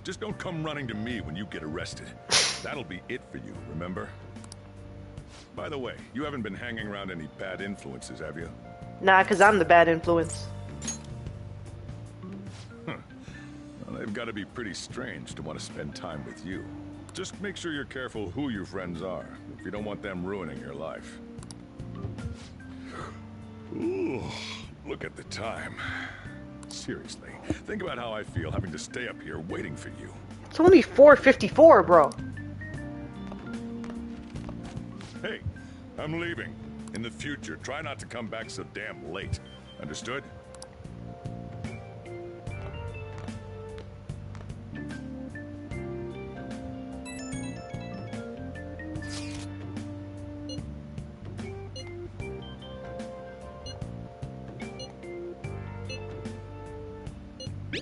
Just don't come running to me when you get arrested. That'll be it for you, remember? By the way, you haven't been hanging around any bad influences, have you? Nah, because I'm the bad influence. Well, they've got to be pretty strange to want to spend time with you. Just make sure you're careful who your friends are, if you don't want them ruining your life. Ooh, look at the time. Seriously, think about how I feel having to stay up here waiting for you. It's only 4:54, bro. Hey, I'm leaving. In the future, try not to come back so damn late. Understood?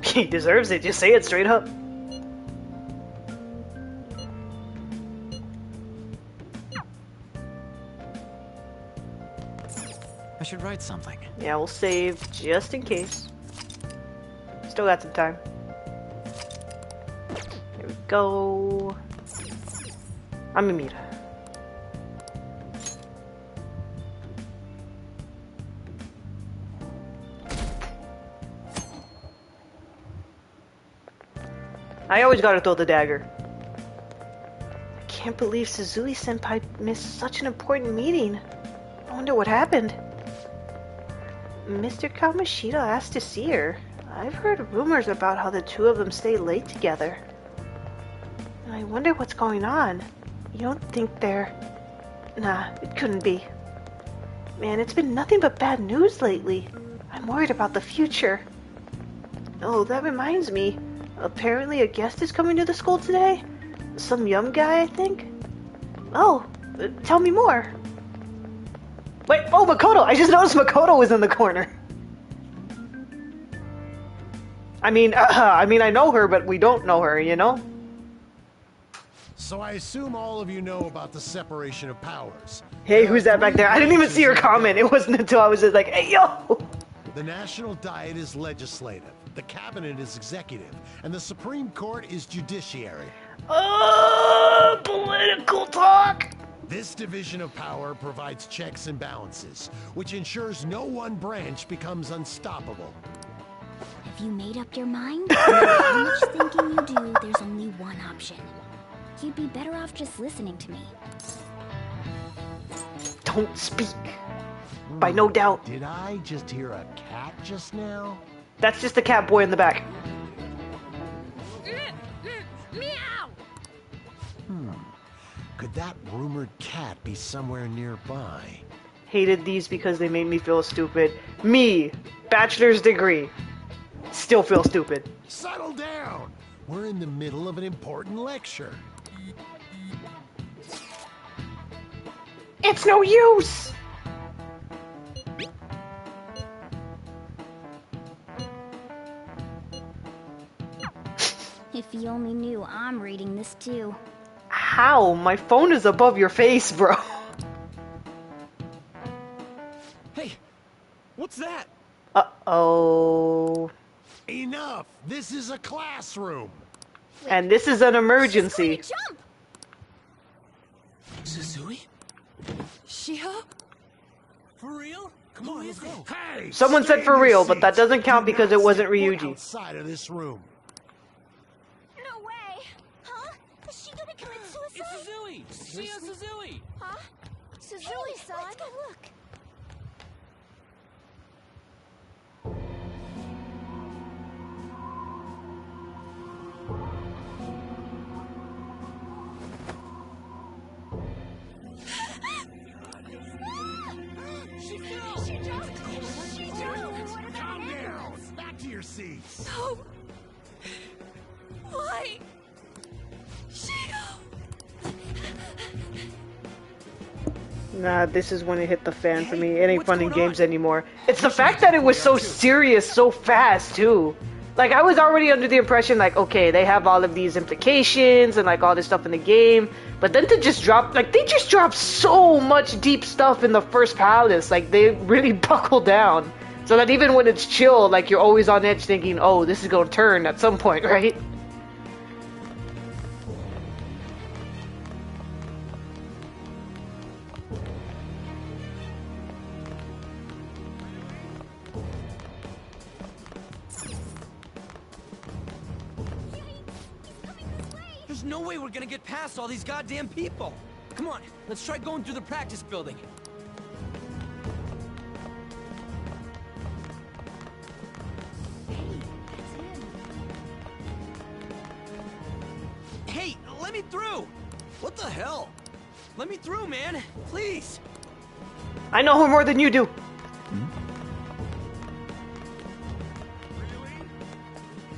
He deserves it. Just say it straight up. I should write something. Yeah, we'll save just in case. Still got some time. Here we go. Amimira. I always gotta throw the dagger. I can't believe Suzui-senpai missed such an important meeting. I wonder what happened. Mr. Kamoshida asked to see her. I've heard rumors about how the two of them stay late together. I wonder what's going on. You don't think they're... Nah, it couldn't be. Man, it's been nothing but bad news lately. I'm worried about the future. Oh, that reminds me. Apparently a guest is coming to the school today? Some young guy, I think? Oh, tell me more. Wait, oh, Makoto! I just noticed Makoto was in the corner. I mean, I know her, but we don't know her, you know? So I assume all of you know about the separation of powers. Hey, who's that back there? I didn't even see her comment. It wasn't until I was just like, hey, yo! The National Diet is legislative, the Cabinet is executive, and the Supreme Court is judiciary. Political talk! This division of power provides checks and balances, which ensures no one branch becomes unstoppable. Have you made up your mind? No matter how much thinking you do, there's only one option. You'd be better off just listening to me. Don't speak. By no doubt. Did I just hear a cat just now? That's just the cat boy in the back. Meow! Could that rumored cat be somewhere nearby? Hated these because they made me feel stupid. Me, bachelor's degree, still feel stupid. Settle down! We're in the middle of an important lecture. It's no use! If you only knew I'm reading this too. How? My phone is above your face, bro. Hey, what's that? Uh-oh. Enough! This is a classroom! And this is an emergency. Jump! Suzui? Shiho? For real? Come on, let's go. Hey! Someone said for real, but that doesn't count because it wasn't Ryuji. Outside of this room. No way! Huh? Is she gonna commit suicide? It's Suzui! Shia Suzui! Huh? Suzui-san? Let's go look. Calm down! Back to your seats! No! Why? Shiho! Nah, this is when it hit the fan for me. It ain't fun in games anymore. It's the fact that it was so serious so fast, too. Like, I was already under the impression, like, okay, they have all of these implications and, like, all this stuff in the game. But then to just drop, like, they just dropped so much deep stuff in the first palace. Like, they really buckle down. So that even when it's chill, like, you're always on edge thinking, oh, this is gonna turn at some point, right? There's no way we're gonna get past all these goddamn people. Come on, let's try going through the practice building. Hey, let me through! What the hell? Let me through, man! Please! I know her more than you do.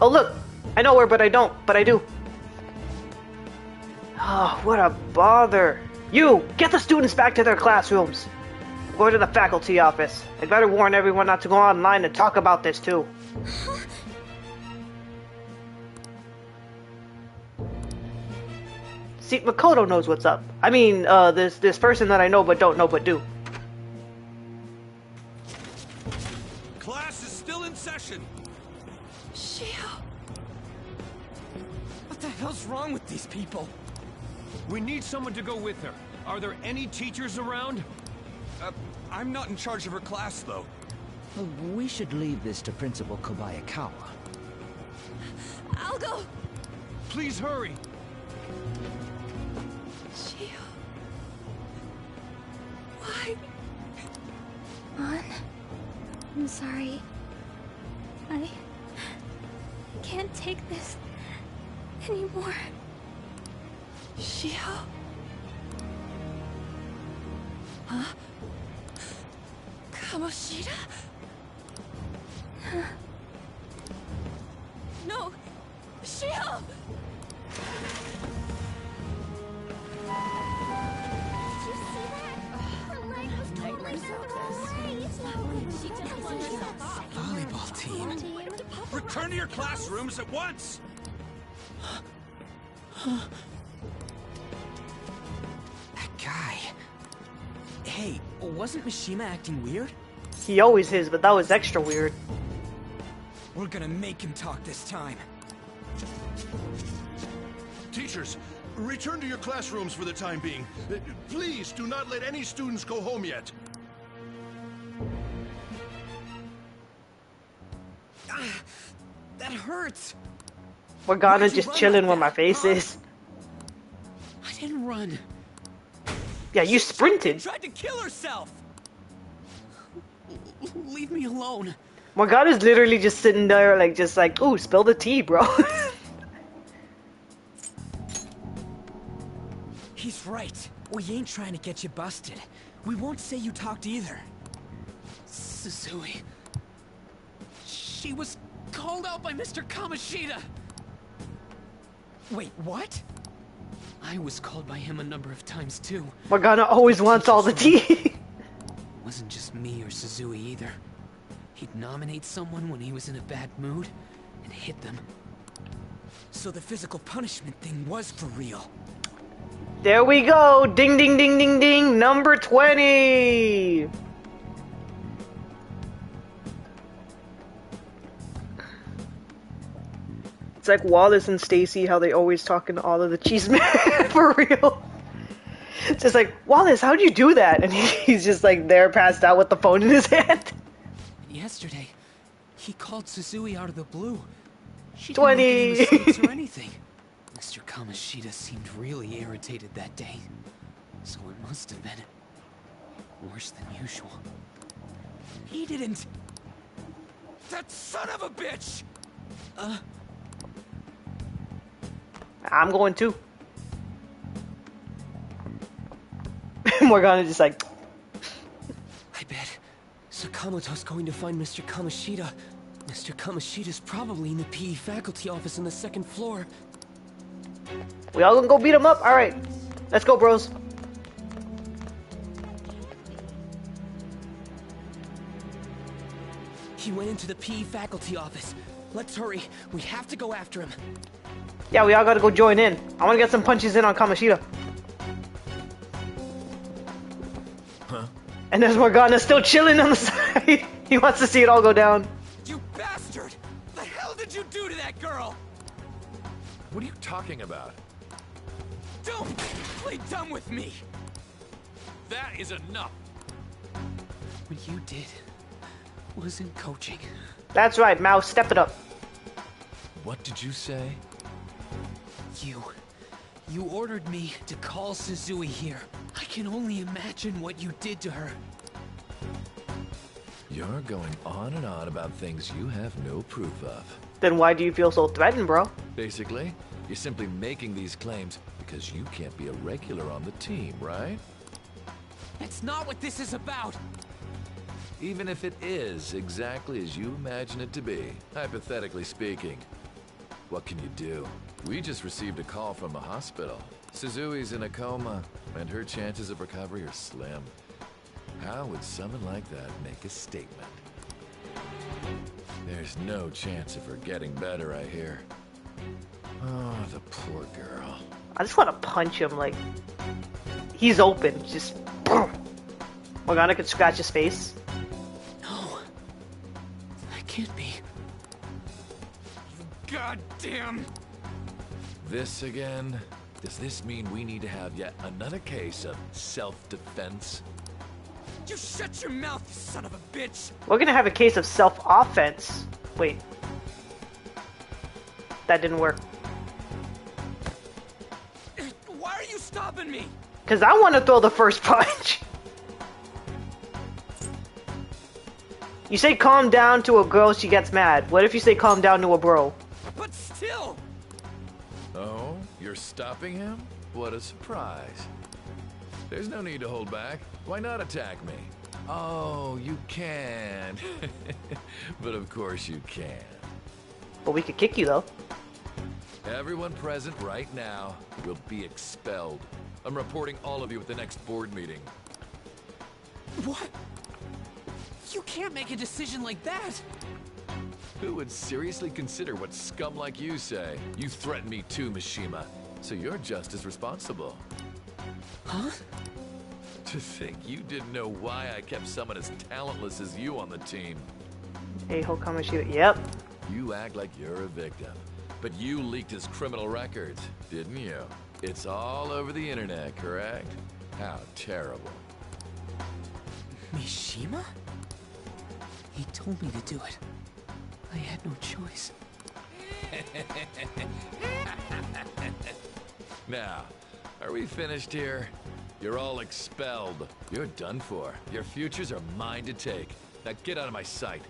Oh, look! I know her, but I don't. But I do. Oh, what a bother. You! Get the students back to their classrooms! Go to the faculty office. I'd better warn everyone not to go online and talk about this, too. See, Makoto knows what's up. I mean, this person that I know but don't know but do. Class is still in session. Shiho. What the hell's wrong with these people? We need someone to go with her. Are there any teachers around? I'm not in charge of her class, though. Well, we should leave this to Principal Kobayakawa. I'll go. Please hurry. Shiho. Why? Mon, I'm sorry. I can't take this anymore. Shiho? Huh? Kamoshida? No! Shiho! Did you see that? Her leg was totally Volleyball team. Return to your classrooms at once! That guy. Hey, wasn't Mishima acting weird? He always is, but that was extra weird. We're gonna make him talk this time. Teachers, return to your classrooms for the time being. Please do not let any students go home yet. That hurts. Morgana just chilling where my face is. I didn't run. Yeah, you sprinted. She tried to kill herself. Leave me alone. Morgana's literally just sitting there, like, ooh, spill the tea, bro. He's right. We ain't trying to get you busted. We won't say you talked either. Suzui. She was called out by Mr. Kamoshida. Wait, what? I was called by him a number of times too. Morgana always wants all the tea. Wasn't just me or Suzui either. He'd nominate someone when he was in a bad mood and hit them. So the physical punishment thing was for real. There we go. Ding, ding, ding, ding, ding. Number 20. It's like Wallace and Stacy, how they always talking to all of the cheesemen for real. It's just like, Wallace, how'd you do that? And he's just like there passed out with the phone in his hand. Yesterday, he called Suzui out of the blue. She 20. didn't make any mistakes or anything. Mr. Kamoshida seemed really irritated that day. So it must have been worse than usual. He didn't... That son of a bitch! I'm going too. Morgana just like... I bet Sakamoto's going to find Mr. Kamoshida. Mr. Kamoshida's probably in the PE faculty office on the second floor. We all gonna go beat him up? Alright. Let's go, bros. He went into the PE faculty office. Let's hurry. We have to go after him. Yeah, we all gotta go join in. I wanna get some punches in on Kamoshida. Huh? And there's Morgana still chilling on the side. He wants to see it all go down. You bastard! The hell did you do to that girl? What are you talking about? Don't play dumb with me! That is enough! What you did wasn't coaching. That's right, Mouse. Step it up. What did you say? You ordered me to call Suzui here. I can only imagine what you did to her. You're going on and on about things you have no proof of. Then why do you feel so threatened, bro? Basically, you're simply making these claims because you can't be a regular on the team, right? That's not what this is about! Even if it is exactly as you imagine it to be, hypothetically speaking, what can you do? We just received a call from the hospital. Suzui's in a coma, and her chances of recovery are slim. How would someone like that make a statement? There's no chance of her getting better, I hear. Oh, the poor girl. I just want to punch him, like... He's open, just... Morgana could scratch his face. No. That can't be. God damn! This again? Does this mean we need to have yet another case of self-defense? You shut your mouth, you son of a bitch! We're gonna have a case of self-offense. Wait. That didn't work. Why are you stopping me? Because I want to throw the first punch. You say calm down to a girl, she gets mad. What if you say calm down to a bro? But still! Oh, you're stopping him? What a surprise. There's no need to hold back. Why not attack me? Oh, you can. But of course you can. But we could kick you, though. Everyone present right now will be expelled. I'm reporting all of you at the next board meeting. What? You can't make a decision like that! Who would seriously consider what scum like you say? You threatened me too, Mishima. So you're just as responsible. Huh? To think you didn't know why I kept someone as talentless as you on the team. A-hole Kamoshida. Yep. You act like you're a victim. But you leaked his criminal records, didn't you? It's all over the internet, correct? How terrible. Mishima? He told me to do it. I had no choice. Now, are we finished here? You're all expelled. You're done for. Your futures are mine to take. Now get out of my sight.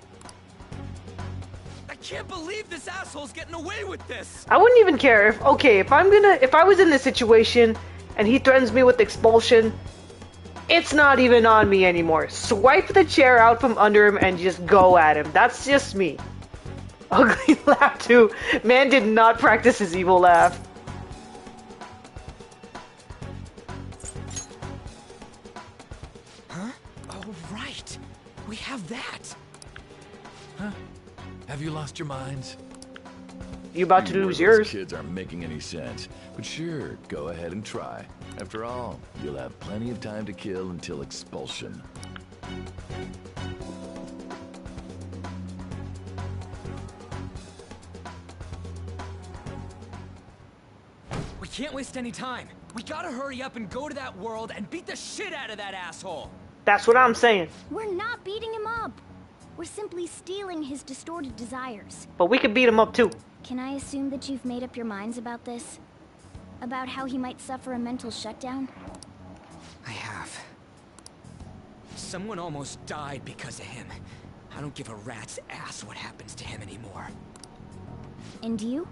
I can't believe this asshole's getting away with this! I wouldn't even care if, okay, if I was in this situation and he threatens me with expulsion, it's not even on me anymore. Swipe the chair out from under him and just go at him. That's just me. Ugly laugh too. Man did not practice his evil laugh. Huh? Oh, right. We have that. Huh? Have you lost your minds? You about to lose yours? Kids aren't making any sense. But sure, go ahead and try. After all, you'll have plenty of time to kill until expulsion. We can't waste any time. We gotta hurry up and go to that world and beat the shit out of that asshole. That's what I'm saying. We're not beating him up. We're simply stealing his distorted desires. But we could beat him up too. Can I assume that you've made up your minds about this? About how he might suffer a mental shutdown? I have. Someone almost died because of him. I don't give a rat's ass what happens to him anymore. And you?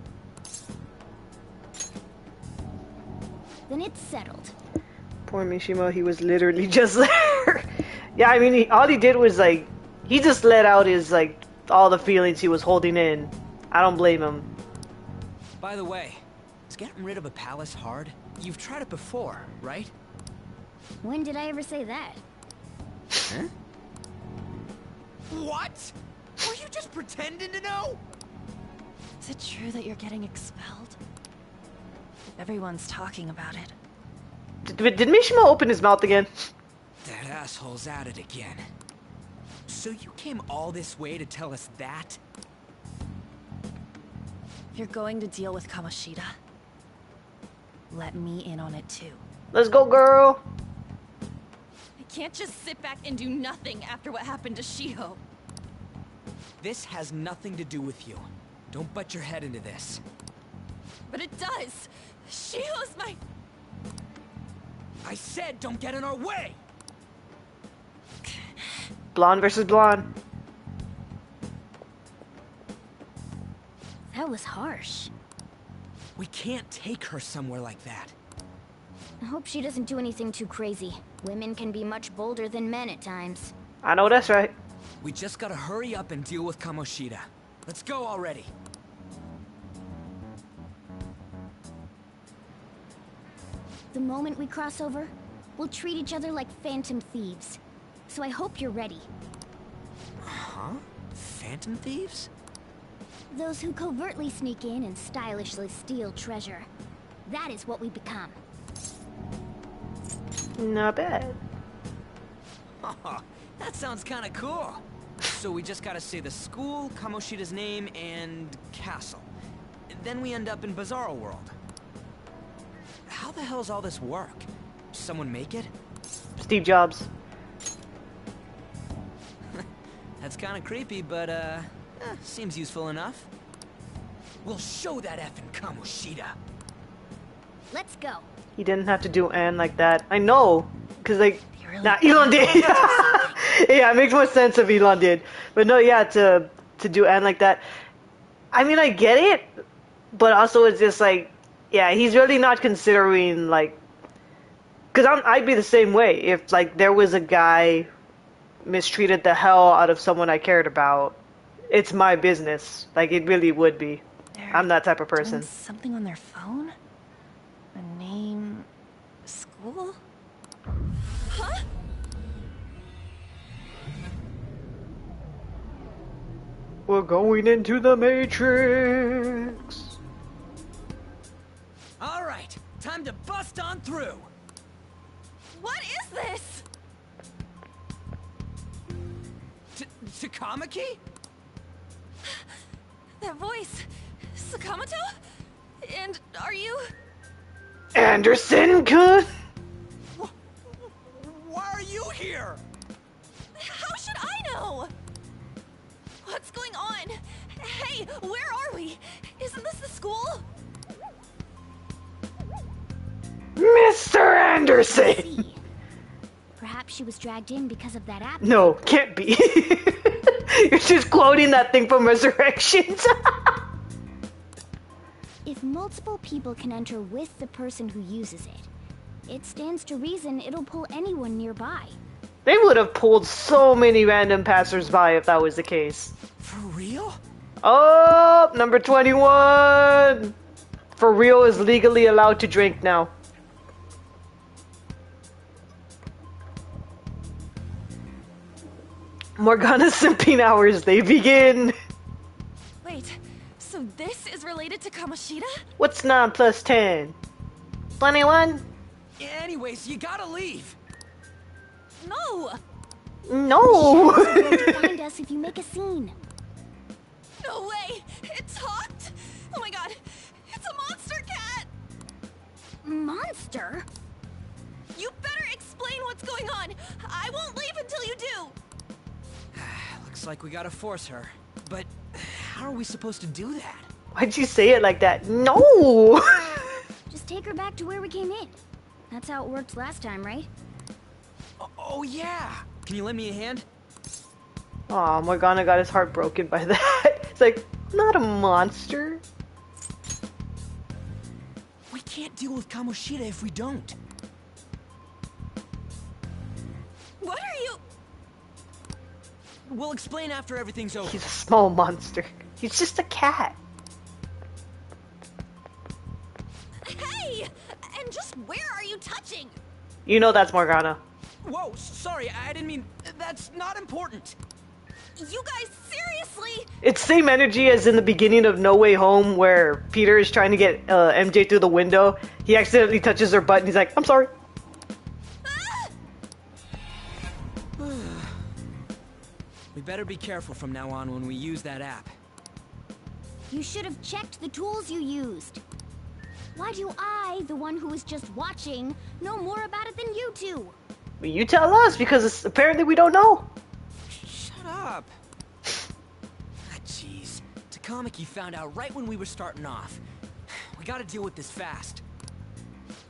Then it's settled. Poor Mishima, he was literally just there. Yeah, I mean, all he did was like, he just let out his like all the feelings he was holding in. I don't blame him. By the way, is getting rid of a palace hard? You've tried it before, right? When did I ever say that? Huh? What? Were you just pretending to know? Is it true that you're getting expelled? Everyone's talking about it. Did Mishima open his mouth again? That asshole's at it again. So you came all this way to tell us that? If you're going to deal with Kamoshida, let me in on it too. Let's go, girl. I can't just sit back and do nothing after what happened to Shiho. This has nothing to do with you. Don't butt your head into this. But it does. Shiho's my... I said don't get in our way! Blonde versus blonde. That was harsh. We can't take her somewhere like that. I hope she doesn't do anything too crazy. Women can be much bolder than men at times. I know that's right. We just gotta hurry up and deal with Kamoshida. Let's go already. The moment we cross over, we'll treat each other like phantom thieves. So I hope you're ready. Huh? Phantom thieves? Those who covertly sneak in and stylishly steal treasure. That is what we become. Not bad. That sounds kinda cool. So we just gotta say the school, Kamoshida's name, and castle. Then we end up in Bizarro World. How the hell's all this work? Someone make it? Steve Jobs. That's kinda creepy, but seems useful enough. We'll show that effing Kamoshida. Let's go. He didn't have to do Anne like that. I know, cause like, nah, Elon did. Yeah, it makes more sense if Elon did. But no, yeah, to do Anne like that. I mean, I get it, but also it's just like, yeah, he's really not considering like, cause I'd be the same way if like there was a guy mistreated the hell out of someone I cared about. It's my business. Like it really would be. I'm that type of person. Doing something on their phone? A name... school? Huh? We're going into the Matrix. All right, time to bust on through. What is this? Takamaki? That voice. Sakamoto? And are you... Anderson-kun? Why are you here? How should I know? What's going on? Hey, where are we? Isn't this the school? Mr. Anderson! Perhaps she was dragged in because of that app. No, can't be. You're just quoting that thing from Resurrections. If multiple people can enter with the person who uses it, it stands to reason it'll pull anyone nearby. They would have pulled so many random passersby if that was the case. For real? Oh, number 21! For real is legally allowed to drink now. Morgana's simping hours, they begin! Wait, so this is related to Kamoshida? What's 9 plus 10? 21? Anyways, you gotta leave. No! No! Find us if you make a scene. No way! It talked? Oh my god! It's a monster cat! Monster? You better explain what's going on! I won't leave until you do! Looks like we gotta force her. But how are we supposed to do that? Why'd you say it like that? No! Just take her back to where we came in. That's how it worked last time, right? Oh yeah! Can you lend me a hand? Aw, Morgana got his heart broken by that. It's like, not a monster. We can't deal with Kamoshida if we don't. What are you... We'll explain after everything's over. He's a small monster. He's just a cat. Hey! And just where are you touching? You know that's Morgana. Whoa, sorry, I didn't mean... That's not important. You guys, seriously? It's same energy as in the beginning of No Way Home where Peter is trying to get MJ through the window. He accidentally touches her butt and he's like, I'm sorry. We better be careful from now on when we use that app. You should have checked the tools you used. Why do I, the one who was just watching, know more about it than you two? Well, you tell us because apparently we don't know. Shut up. Jeez. Takamaki found out right when we were starting off. We gotta deal with this fast.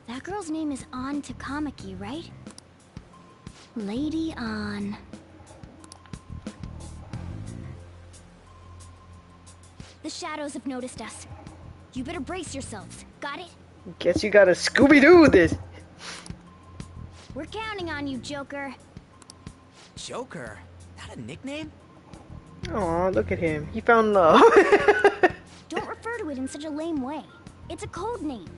That girl's name is An Takamaki, right? Lady An. The shadows have noticed us. You better brace yourselves. Got it? Guess you gotta Scooby-Doo this. We're counting on you, Joker. Joker? That a nickname? Aw, look at him. He found love. Don't refer to it in such a lame way. It's a code name.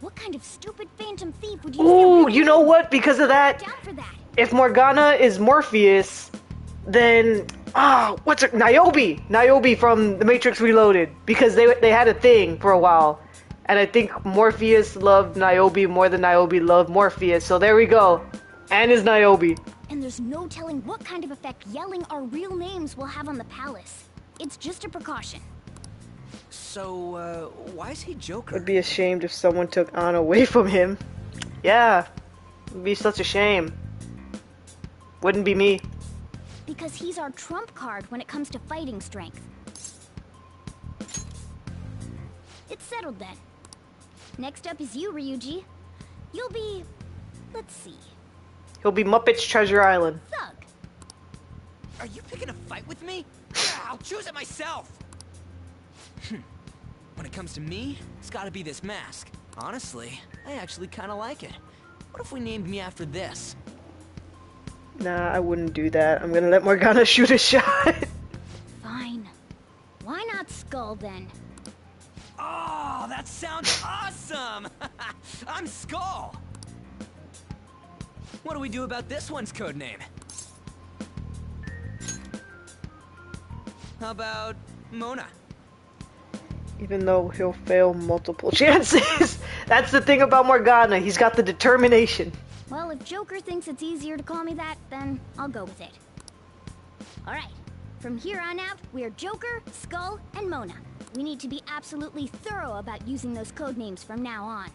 What kind of stupid phantom thief would you Ooh, you know what? Because of that, down for that? if Morgana is Morpheus, then what's it? Niobe from The Matrix Reloaded, because they had a thing for a while, and I think Morpheus loved Niobe more than Niobe loved Morpheus. So there we go. And is Niobe. And there's no telling what kind of effect yelling our real names will have on the palace. It's just a precaution. So, why is he Joker? I'd be ashamed if someone took An away from him. Yeah, it'd be such a shame. Wouldn't be me. Because he's our trump card when it comes to fighting strength. It's settled then. Next up is you, Ryuji. You'll be... let's see. He'll be Muppet's Treasure Island. Thug. Are you picking a fight with me? Yeah, I'll choose it myself! When it comes to me, it's gotta be this mask. Honestly, I actually kinda like it. What if we named me after this? Nah, I wouldn't do that. I'm gonna let Morgana shoot a shot. Fine. Why not Skull then? Oh, that sounds awesome! I'm Skull! What do we do about this one's codename? How about Mona? Even though he'll fail multiple chances. That's the thing about Morgana. He's got the determination. Well, if Joker thinks it's easier to call me that, then I'll go with it. Alright, from here on out, we're Joker, Skull, and Mona. We need to be absolutely thorough about using those code names from now on.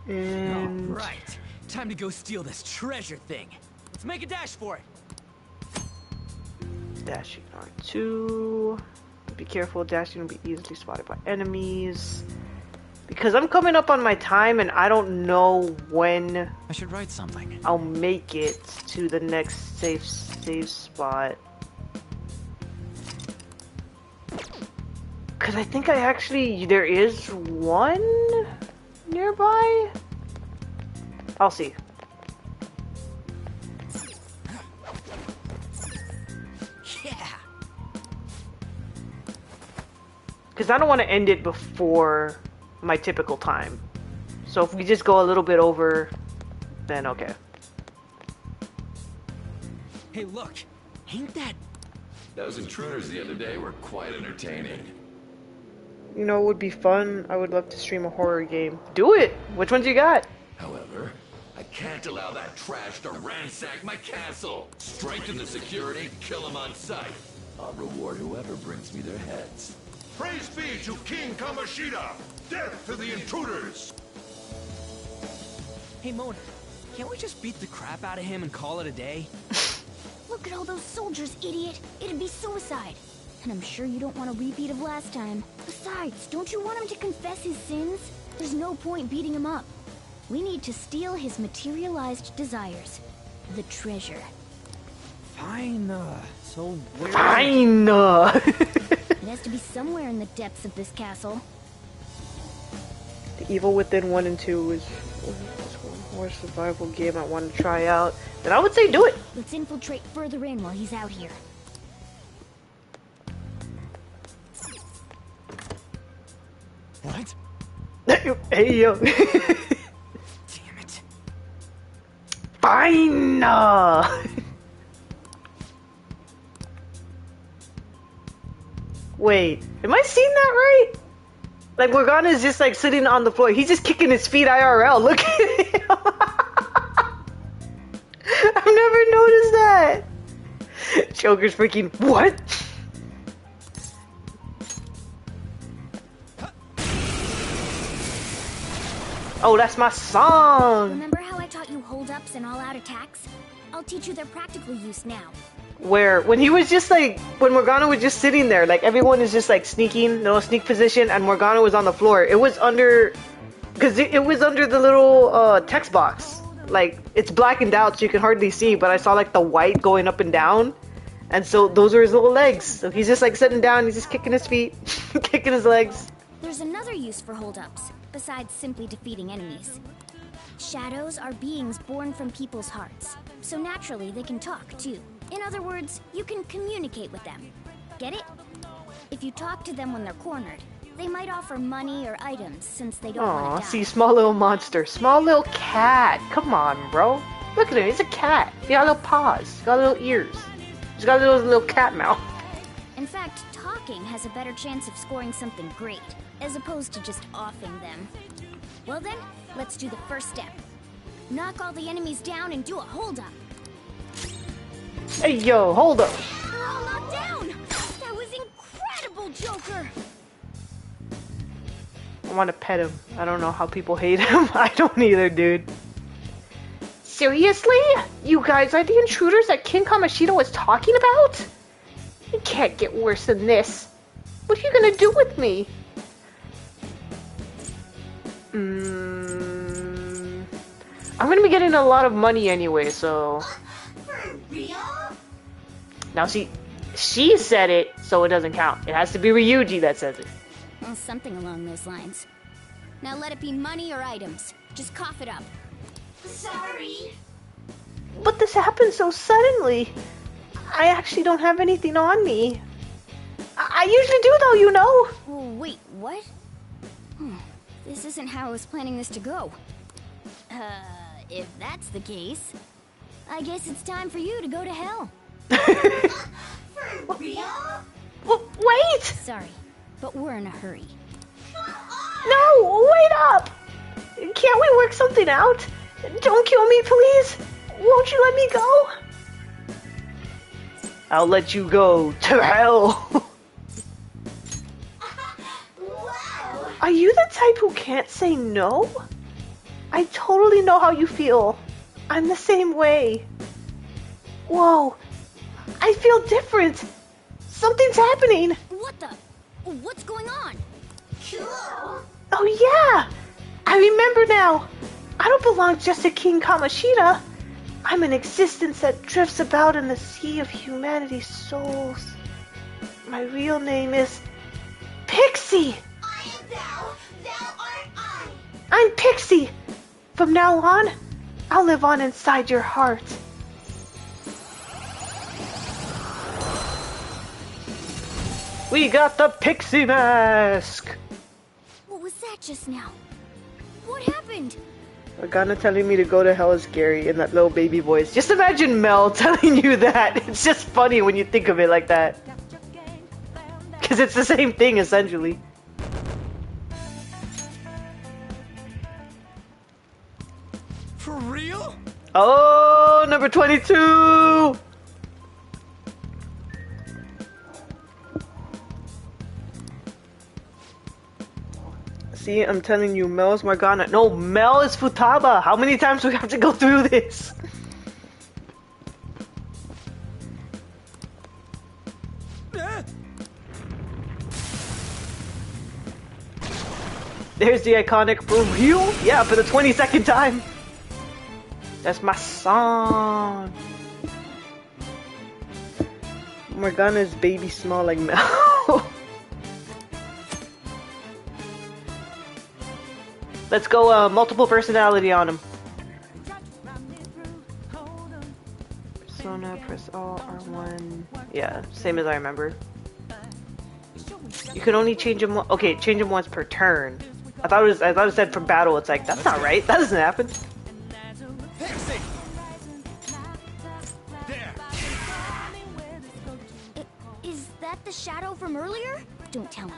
And... Alright, time to go steal this treasure thing. Let's make a dash for it. Dashing R2. Be careful, dashing will be easily spotted by enemies. Because I'm coming up on my time and I don't know when I should write something. I'll make it to the next safe spot. Because I think I actually, there is one nearby? I'll see. Yeah. Because I don't want to end it before my typical time. So if we just go a little bit over, then okay. Hey, look. Ain't that... Those intruders the other day were quite entertaining. You know, it would be fun. I would love to stream a horror game. Do it! Which ones you got? However, I can't allow that trash to ransack my castle. Strengthen the security, kill them on sight. I'll reward whoever brings me their heads. Praise be to King Kamoshida! Death to the intruders! Hey, Mona, can't we just beat the crap out of him and call it a day? Look at all those soldiers, idiot! It'd be suicide! And I'm sure you don't want a repeat of last time. Besides, don't you want him to confess his sins? There's no point beating him up. We need to steal his materialized desires. The treasure. Fine, so where... Fine! It has to be somewhere in the depths of this castle. The Evil Within 1 and 2 is more survival game I want to try out. Then I would say do it! Let's infiltrate further in while he's out here. What? Hey, yo. Damn it. Fine! Wait, am I seeing that right? Like, Morgana is just like sitting on the floor. He's just kicking his feet IRL. Look at him. I've never noticed that. Joker's freaking, what? Oh, that's my song. Remember how I taught you hold-ups and all-out attacks? I'll teach you their practical use now. Where, when he was just like, when Morgana was just sitting there, like everyone is just like sneaking, little sneak position, and Morgana was on the floor. It was under, because it was under the little text box. Like, it's blackened out so you can hardly see, but I saw like the white going up and down. And so those are his little legs. So he's just like sitting down, he's just kicking his feet, kicking his legs. There's another use for hold-ups, besides simply defeating enemies. Shadows are beings born from people's hearts, so naturally they can talk too. In other words, you can communicate with them. Get it? If you talk to them when they're cornered, they might offer money or items since they don't want to die. See, small little monster, small little cat. Come on, bro. Look at him, he's a cat. He got little paws, he's got little ears. He's got a little cat mouth. In fact, talking has a better chance of scoring something great, as opposed to just offing them. Well then, let's do the first step. Knock all the enemies down and do a hold-up. Hey, yo, hold up. They're all knocked down! That was incredible, Joker! I want to pet him. I don't know how people hate him. I don't either, dude. Seriously? You guys are the intruders that King Kamoshida was talking about? It can't get worse than this. What are you gonna do with me? I'm gonna be getting a lot of money anyway, so... For real? Now see, she said it, so it doesn't count. It has to be Ryuji that says it. Well, something along those lines. Now let it be money or items. Just cough it up. Sorry. But this happened so suddenly. I actually don't have anything on me. I usually do though, you know. Oh, wait, what? This isn't how I was planning this to go. If that's the case... I guess it's time for you to go to hell. For real? Wait! Sorry, but we're in a hurry. No, wait up! Can't we work something out? Don't kill me, please! Won't you let me go? I'll let you go to hell. Are you the type who can't say no? I totally know how you feel. I'm the same way. Whoa, I feel different. Something's happening. What the? What's going on? Oh yeah, I remember now. I don't belong just to King Kamoshida. I'm an existence that drifts about in the sea of humanity's souls. My real name is Pixie. I am thou art I. I'm Pixie. From now on, I'll live on inside your heart. We got the Pixie Mask! What was that just now? What happened? Morgana telling me to go to hell is scary in that little baby voice. Just imagine Mel telling you that. It's just funny when you think of it like that. Because it's the same thing, essentially. For real? Oh, number 22! See, I'm telling you, Mel's Morgana. No, Mel is Futaba. How many times do we have to go through this? There's the iconic for real? Yeah, for the 22nd time. That's my song. Morgana's baby smell like Mel. Let's go multiple personality on him. Persona, press all, R1. Yeah, same as I remember. You can only change him. Okay, change him once per turn. I thought it said for battle. It's like that's not right. That doesn't happen. Is that the shadow from earlier? Don't tell me.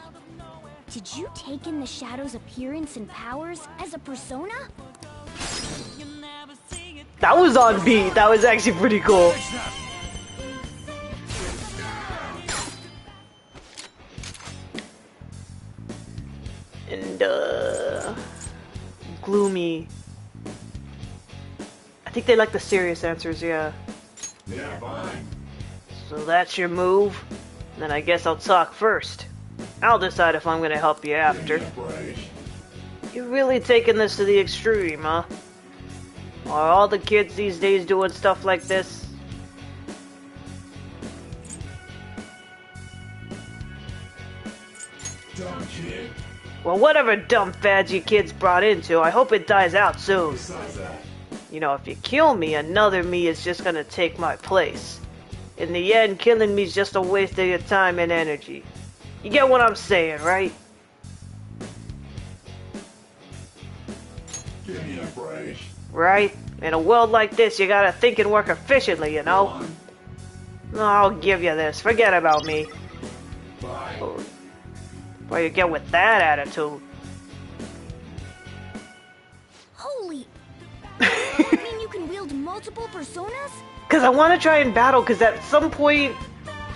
Did you take in the shadow's appearance and powers as a persona? That was on beat. That was actually pretty cool. And gloomy. I think they like the serious answers, yeah. Yeah, fine. So that's your move? Then I guess I'll talk first. I'll decide if I'm gonna help you after. You're really taking this to the extreme, huh? Are all the kids these days doing stuff like this? Dumb kid. Well, whatever dumb fads you kids brought into, I hope it dies out soon. Besides that, You know, if you kill me, another me is just gonna take my place. In the end, killing me's just a waste of your time and energy. You get what I'm saying, right? give me a break. Right? In a world like this, you gotta think and work efficiently, you know? I'll give you this. Forget about me. Bye. Where you get with that attitude? Holy... You mean you can wield multiple personas? Because I want to try and battle, because at some point,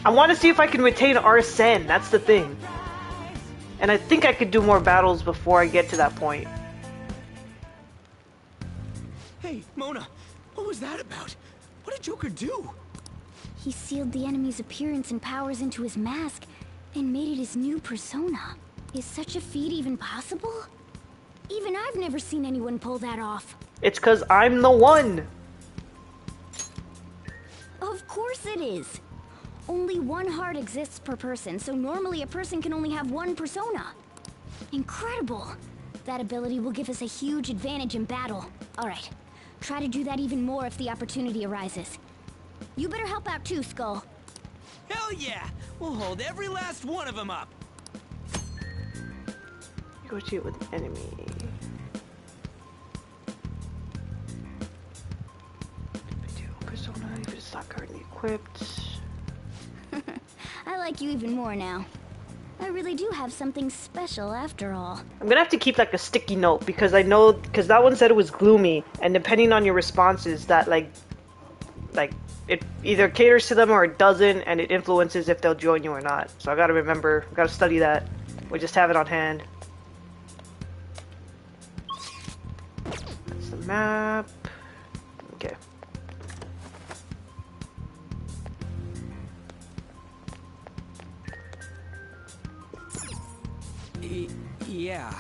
I want to see if I can retain Arsene. That's the thing. And I think I could do more battles before I get to that point. Hey, Mona, what was that about? What did Joker do? He sealed the enemy's appearance and powers into his mask and made it his new persona. Is such a feat even possible? Even I've never seen anyone pull that off. It's because I'm the one. Of course it is. Only one heart exists per person, so normally a person can only have one persona. Incredible. That ability will give us a huge advantage in battle. Alright, try to do that even more if the opportunity arises. You better help out too, Skull. Hell yeah! We'll hold every last one of them up. Negotiate with the enemy. It's not currently equipped. I like you even more now. I really do have something special after all. I'm gonna have to keep like a sticky note because I know, because that one said it was gloomy, and depending on your responses, that like it either caters to them or it doesn't, and it influences if they'll join you or not. So I gotta remember, gotta study that, or just have it on hand. That's the map. Okay. Yeah.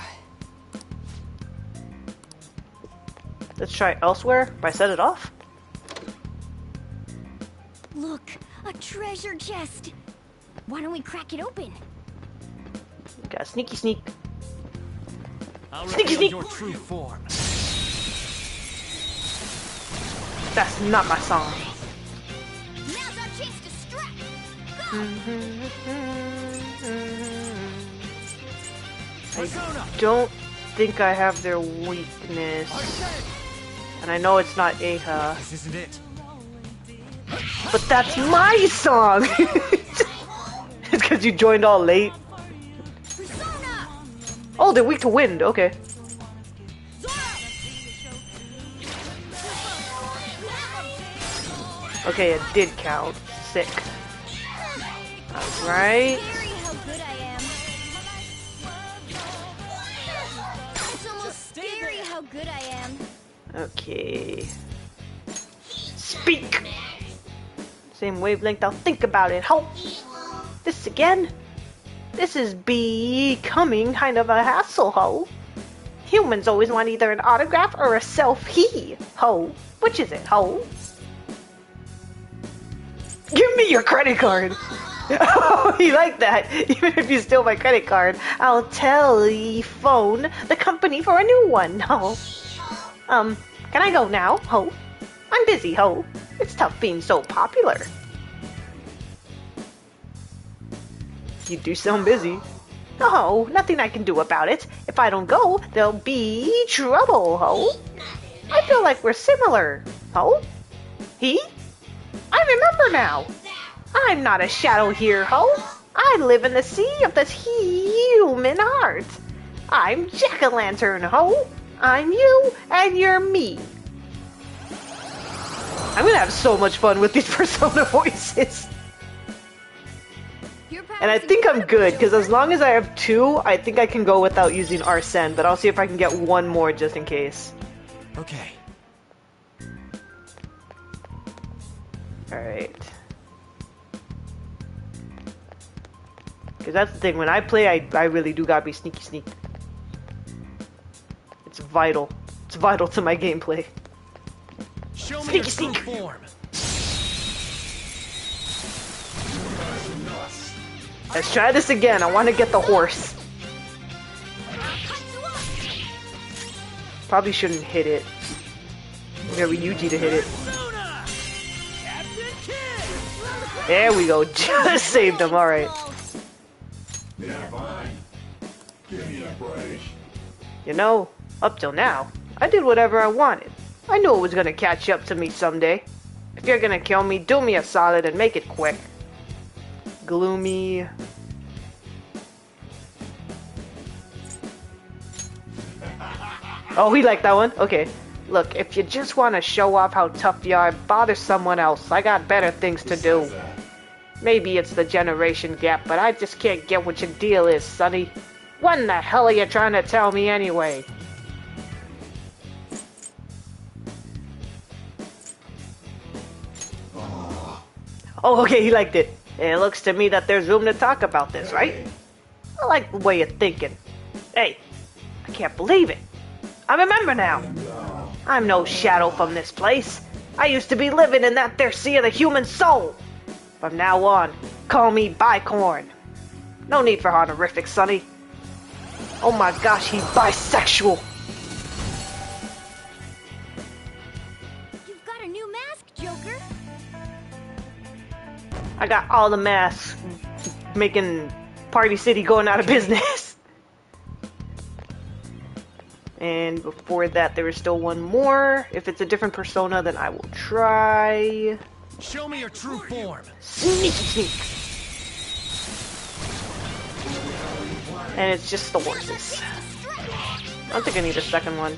Let's try elsewhere. If I set it off. Look, a treasure chest. Why don't we crack it open? Got a sneaky sneak. I'll Sneaky reveal sneak. your true form. That's not my song. Now's our chance to strike. I don't think I have their weakness. And I know it's not Aha. This isn't it. But that's my song! It's because you joined all late. Oh, they're weak to wind, okay. Okay, it did count. Sick. Alright. It's almost scary how good I am. Okay. Speak! Same wavelength, I'll think about it. Ho! This again? This is becoming kind of a hassle, ho. Humans always want either an autograph or a selfie, ho. Which is it, ho? Give me your credit card! Oh, you like that? Even if you steal my credit card, I'll telephone the company for a new one, ho. Can I go now, ho? I'm busy, ho. It's tough being so popular. You do sound busy. Oh, nothing I can do about it. If I don't go, there'll be trouble, ho. I feel like we're similar, ho. He? I remember now. I'm not a shadow here, ho. I live in the sea of this human heart. I'm Jack-o'-lantern, ho. I'm you, and you're me. I'm gonna have so much fun with these Persona voices. And I think I'm good, because as long as I have 2, I think I can go without using Arsene, but I'll see if I can get 1 more just in case. Okay. Alright. Because that's the thing, when I play, I really do gotta be sneaky sneak. It's vital. It's vital to my gameplay. Show me Sneaky your true sneak! form. Let's try this again. I want to get the horse. Probably shouldn't hit it. Get Ryuji to hit it. There we go. Just saved him. Alright. You know, up till now, I did whatever I wanted. I knew it was gonna catch up to me someday. If you're gonna kill me, do me a solid and make it quick. Gloomy. Oh, we like that one? Okay. Look, if you just want to show off how tough you are, bother someone else. I got better things to do. Maybe it's the generation gap, but I just can't get what your deal is, Sonny. What in the hell are you trying to tell me anyway? Oh, okay, he liked it. It looks to me that there's room to talk about this, right? I like the way you're thinking. Hey, I can't believe it. I remember now. I'm no shadow from this place. I used to be living in that there sea of the human soul. From now on, call me Bicorn. No need for honorifics, Sonny. Oh my gosh, he's bisexual. You've got a new mask, Joker. I got all the masks making Party City going out of business. And before that, there is still one more. If it's a different persona, then I will try. Show me your true form. Sneaky sneak. And it's just the horses. I don't think I need a second one.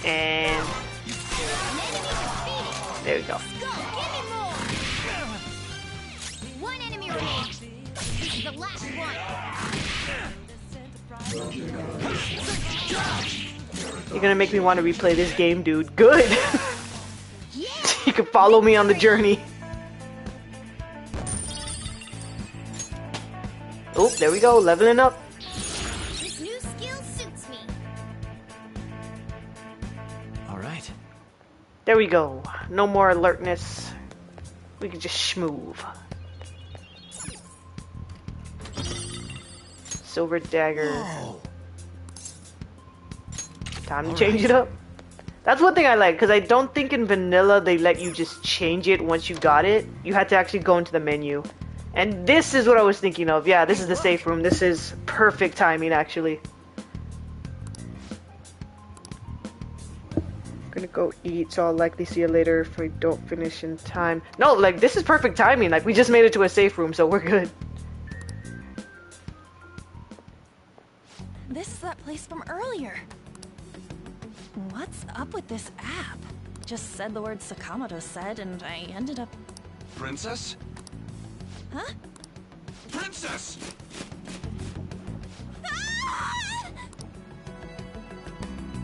And there we go. One enemy remains. This is the last one. You're gonna make me want to replay this game, dude. Good. You can follow me on the journey. Oh, there we go, leveling up. This new skill suits me. All right. There we go. No more alertness. We can just schmoove. Silver dagger. Whoa. Time to change it up. That's one thing I like, because I don't think in vanilla they let you just change it once you got it. You had to actually go into the menu. And this is what I was thinking of. Yeah, this is the safe room. This is perfect timing, actually. I'm gonna go eat, so I'll likely see you later if we don't finish in time. No, like, this is perfect timing. Like, we just made it to a safe room, so we're good. This is that place from earlier. What's up with this app? Just said the word Sakamoto said, and I ended up... Princess? Huh? Princess!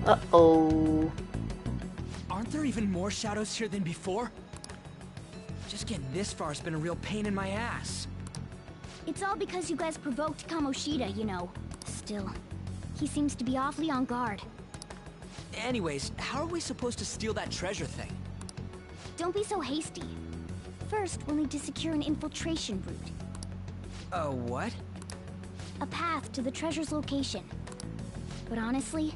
Uh-oh. Aren't there even more shadows here than before? Just getting this far has been a real pain in my ass. It's all because you guys provoked Kamoshida, you know. Still, he seems to be awfully on guard. Anyways, how are we supposed to steal that treasure thing? Don't be so hasty. First, we'll need to secure an infiltration route. What? A path to the treasure's location. But honestly,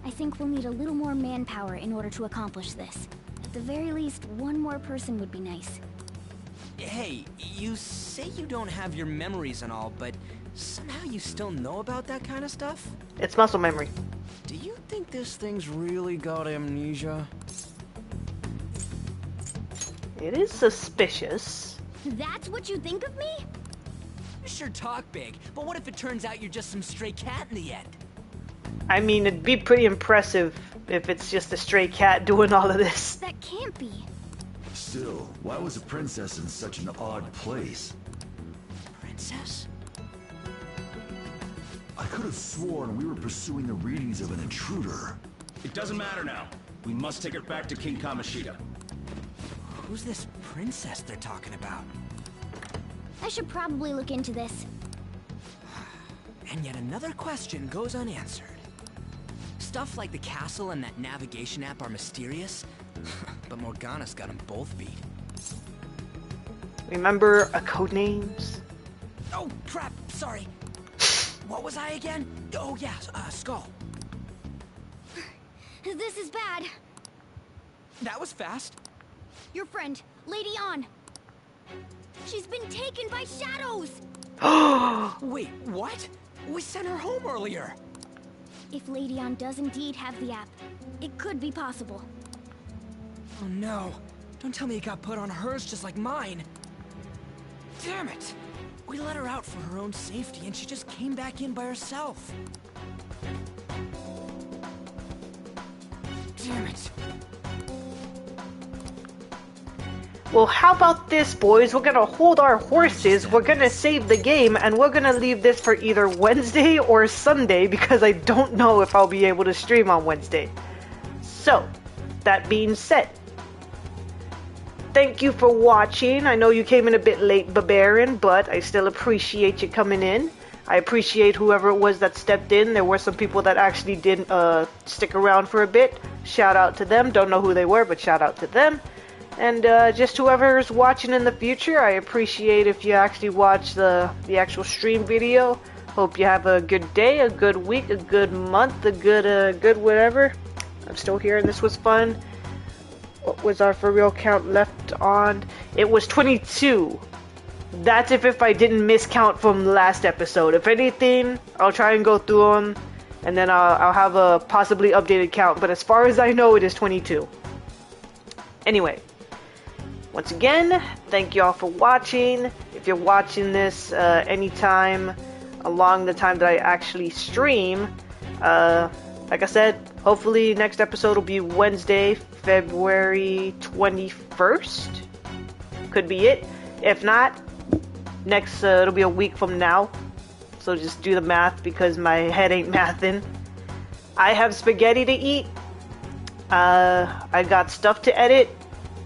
I think we'll need a little more manpower in order to accomplish this. At the very least, one more person would be nice. Hey, you say you don't have your memories and all, but somehow you still know about that kind of stuff? It's muscle memory. Do you think this thing's really got amnesia? It is suspicious. That's what you think of me? You sure talk big, but what if it turns out you're just some stray cat in the end? I mean, it'd be pretty impressive if it's just a stray cat doing all of this. That can't be. Still, why was a princess in such an odd place? Princess? I could have sworn we were pursuing the readings of an intruder. It doesn't matter now. We must take it back to King Kamoshida. Who's this princess they're talking about? I should probably look into this. And yet another question goes unanswered. Stuff like the castle and that navigation app are mysterious, but Morgana's got them both beat. Remember code names? Oh, crap, sorry. What was I again? Oh, yeah, Skull. This is bad. That was fast. Your friend, Lady An. She's been taken by shadows! Wait, what? We sent her home earlier. If Lady An does indeed have the app, it could be possible. Oh no. Don't tell me it got put on hers just like mine. Damn it. We let her out for her own safety and she just came back in by herself. Damn it. Well, how about this, boys? We're gonna hold our horses, we're gonna save the game, and we're gonna leave this for either Wednesday or Sunday, because I don't know if I'll be able to stream on Wednesday. So, that being said, thank you for watching. I know you came in a bit late, Barbarian, but I still appreciate you coming in. I appreciate whoever it was that stepped in. There were some people that actually did stick around for a bit. Shout out to them. Don't know who they were, but shout out to them. And just whoever's watching in the future, I appreciate if you actually watch the actual stream video. Hope you have a good day, a good week, a good month, a good whatever. I'm still here and this was fun. What was our for real count left on? It was 22. That's if I didn't miscount from last episode. If anything, I'll try and go through them, and then I'll have a possibly updated count. But as far as I know, it is 22. Anyway, once again, thank you all for watching. If you're watching this anytime along the time that I actually stream, like I said, hopefully next episode will be Wednesday, February 21st. Could be it. If not, next it'll be a week from now. So just do the math because my head ain't mathin'. I have spaghetti to eat. I got stuff to edit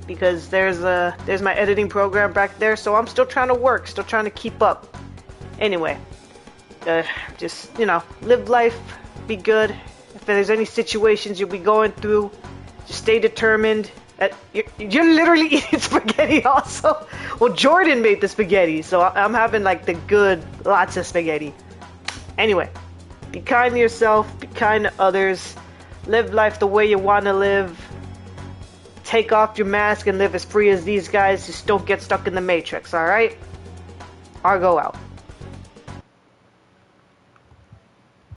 because there's my editing program back there. So I'm still trying to work, still trying to keep up. Anyway, just, you know, live life, be good. If there's any situations you'll be going through, just stay determined. You're literally eating spaghetti also. Well, Jordan made the spaghetti, so I'm having like the good, lots of spaghetti. Anyway, be kind to yourself, be kind to others, live life the way you want to live. Take off your mask and live as free as these guys. Just don't get stuck in the Matrix, alright? Argo out.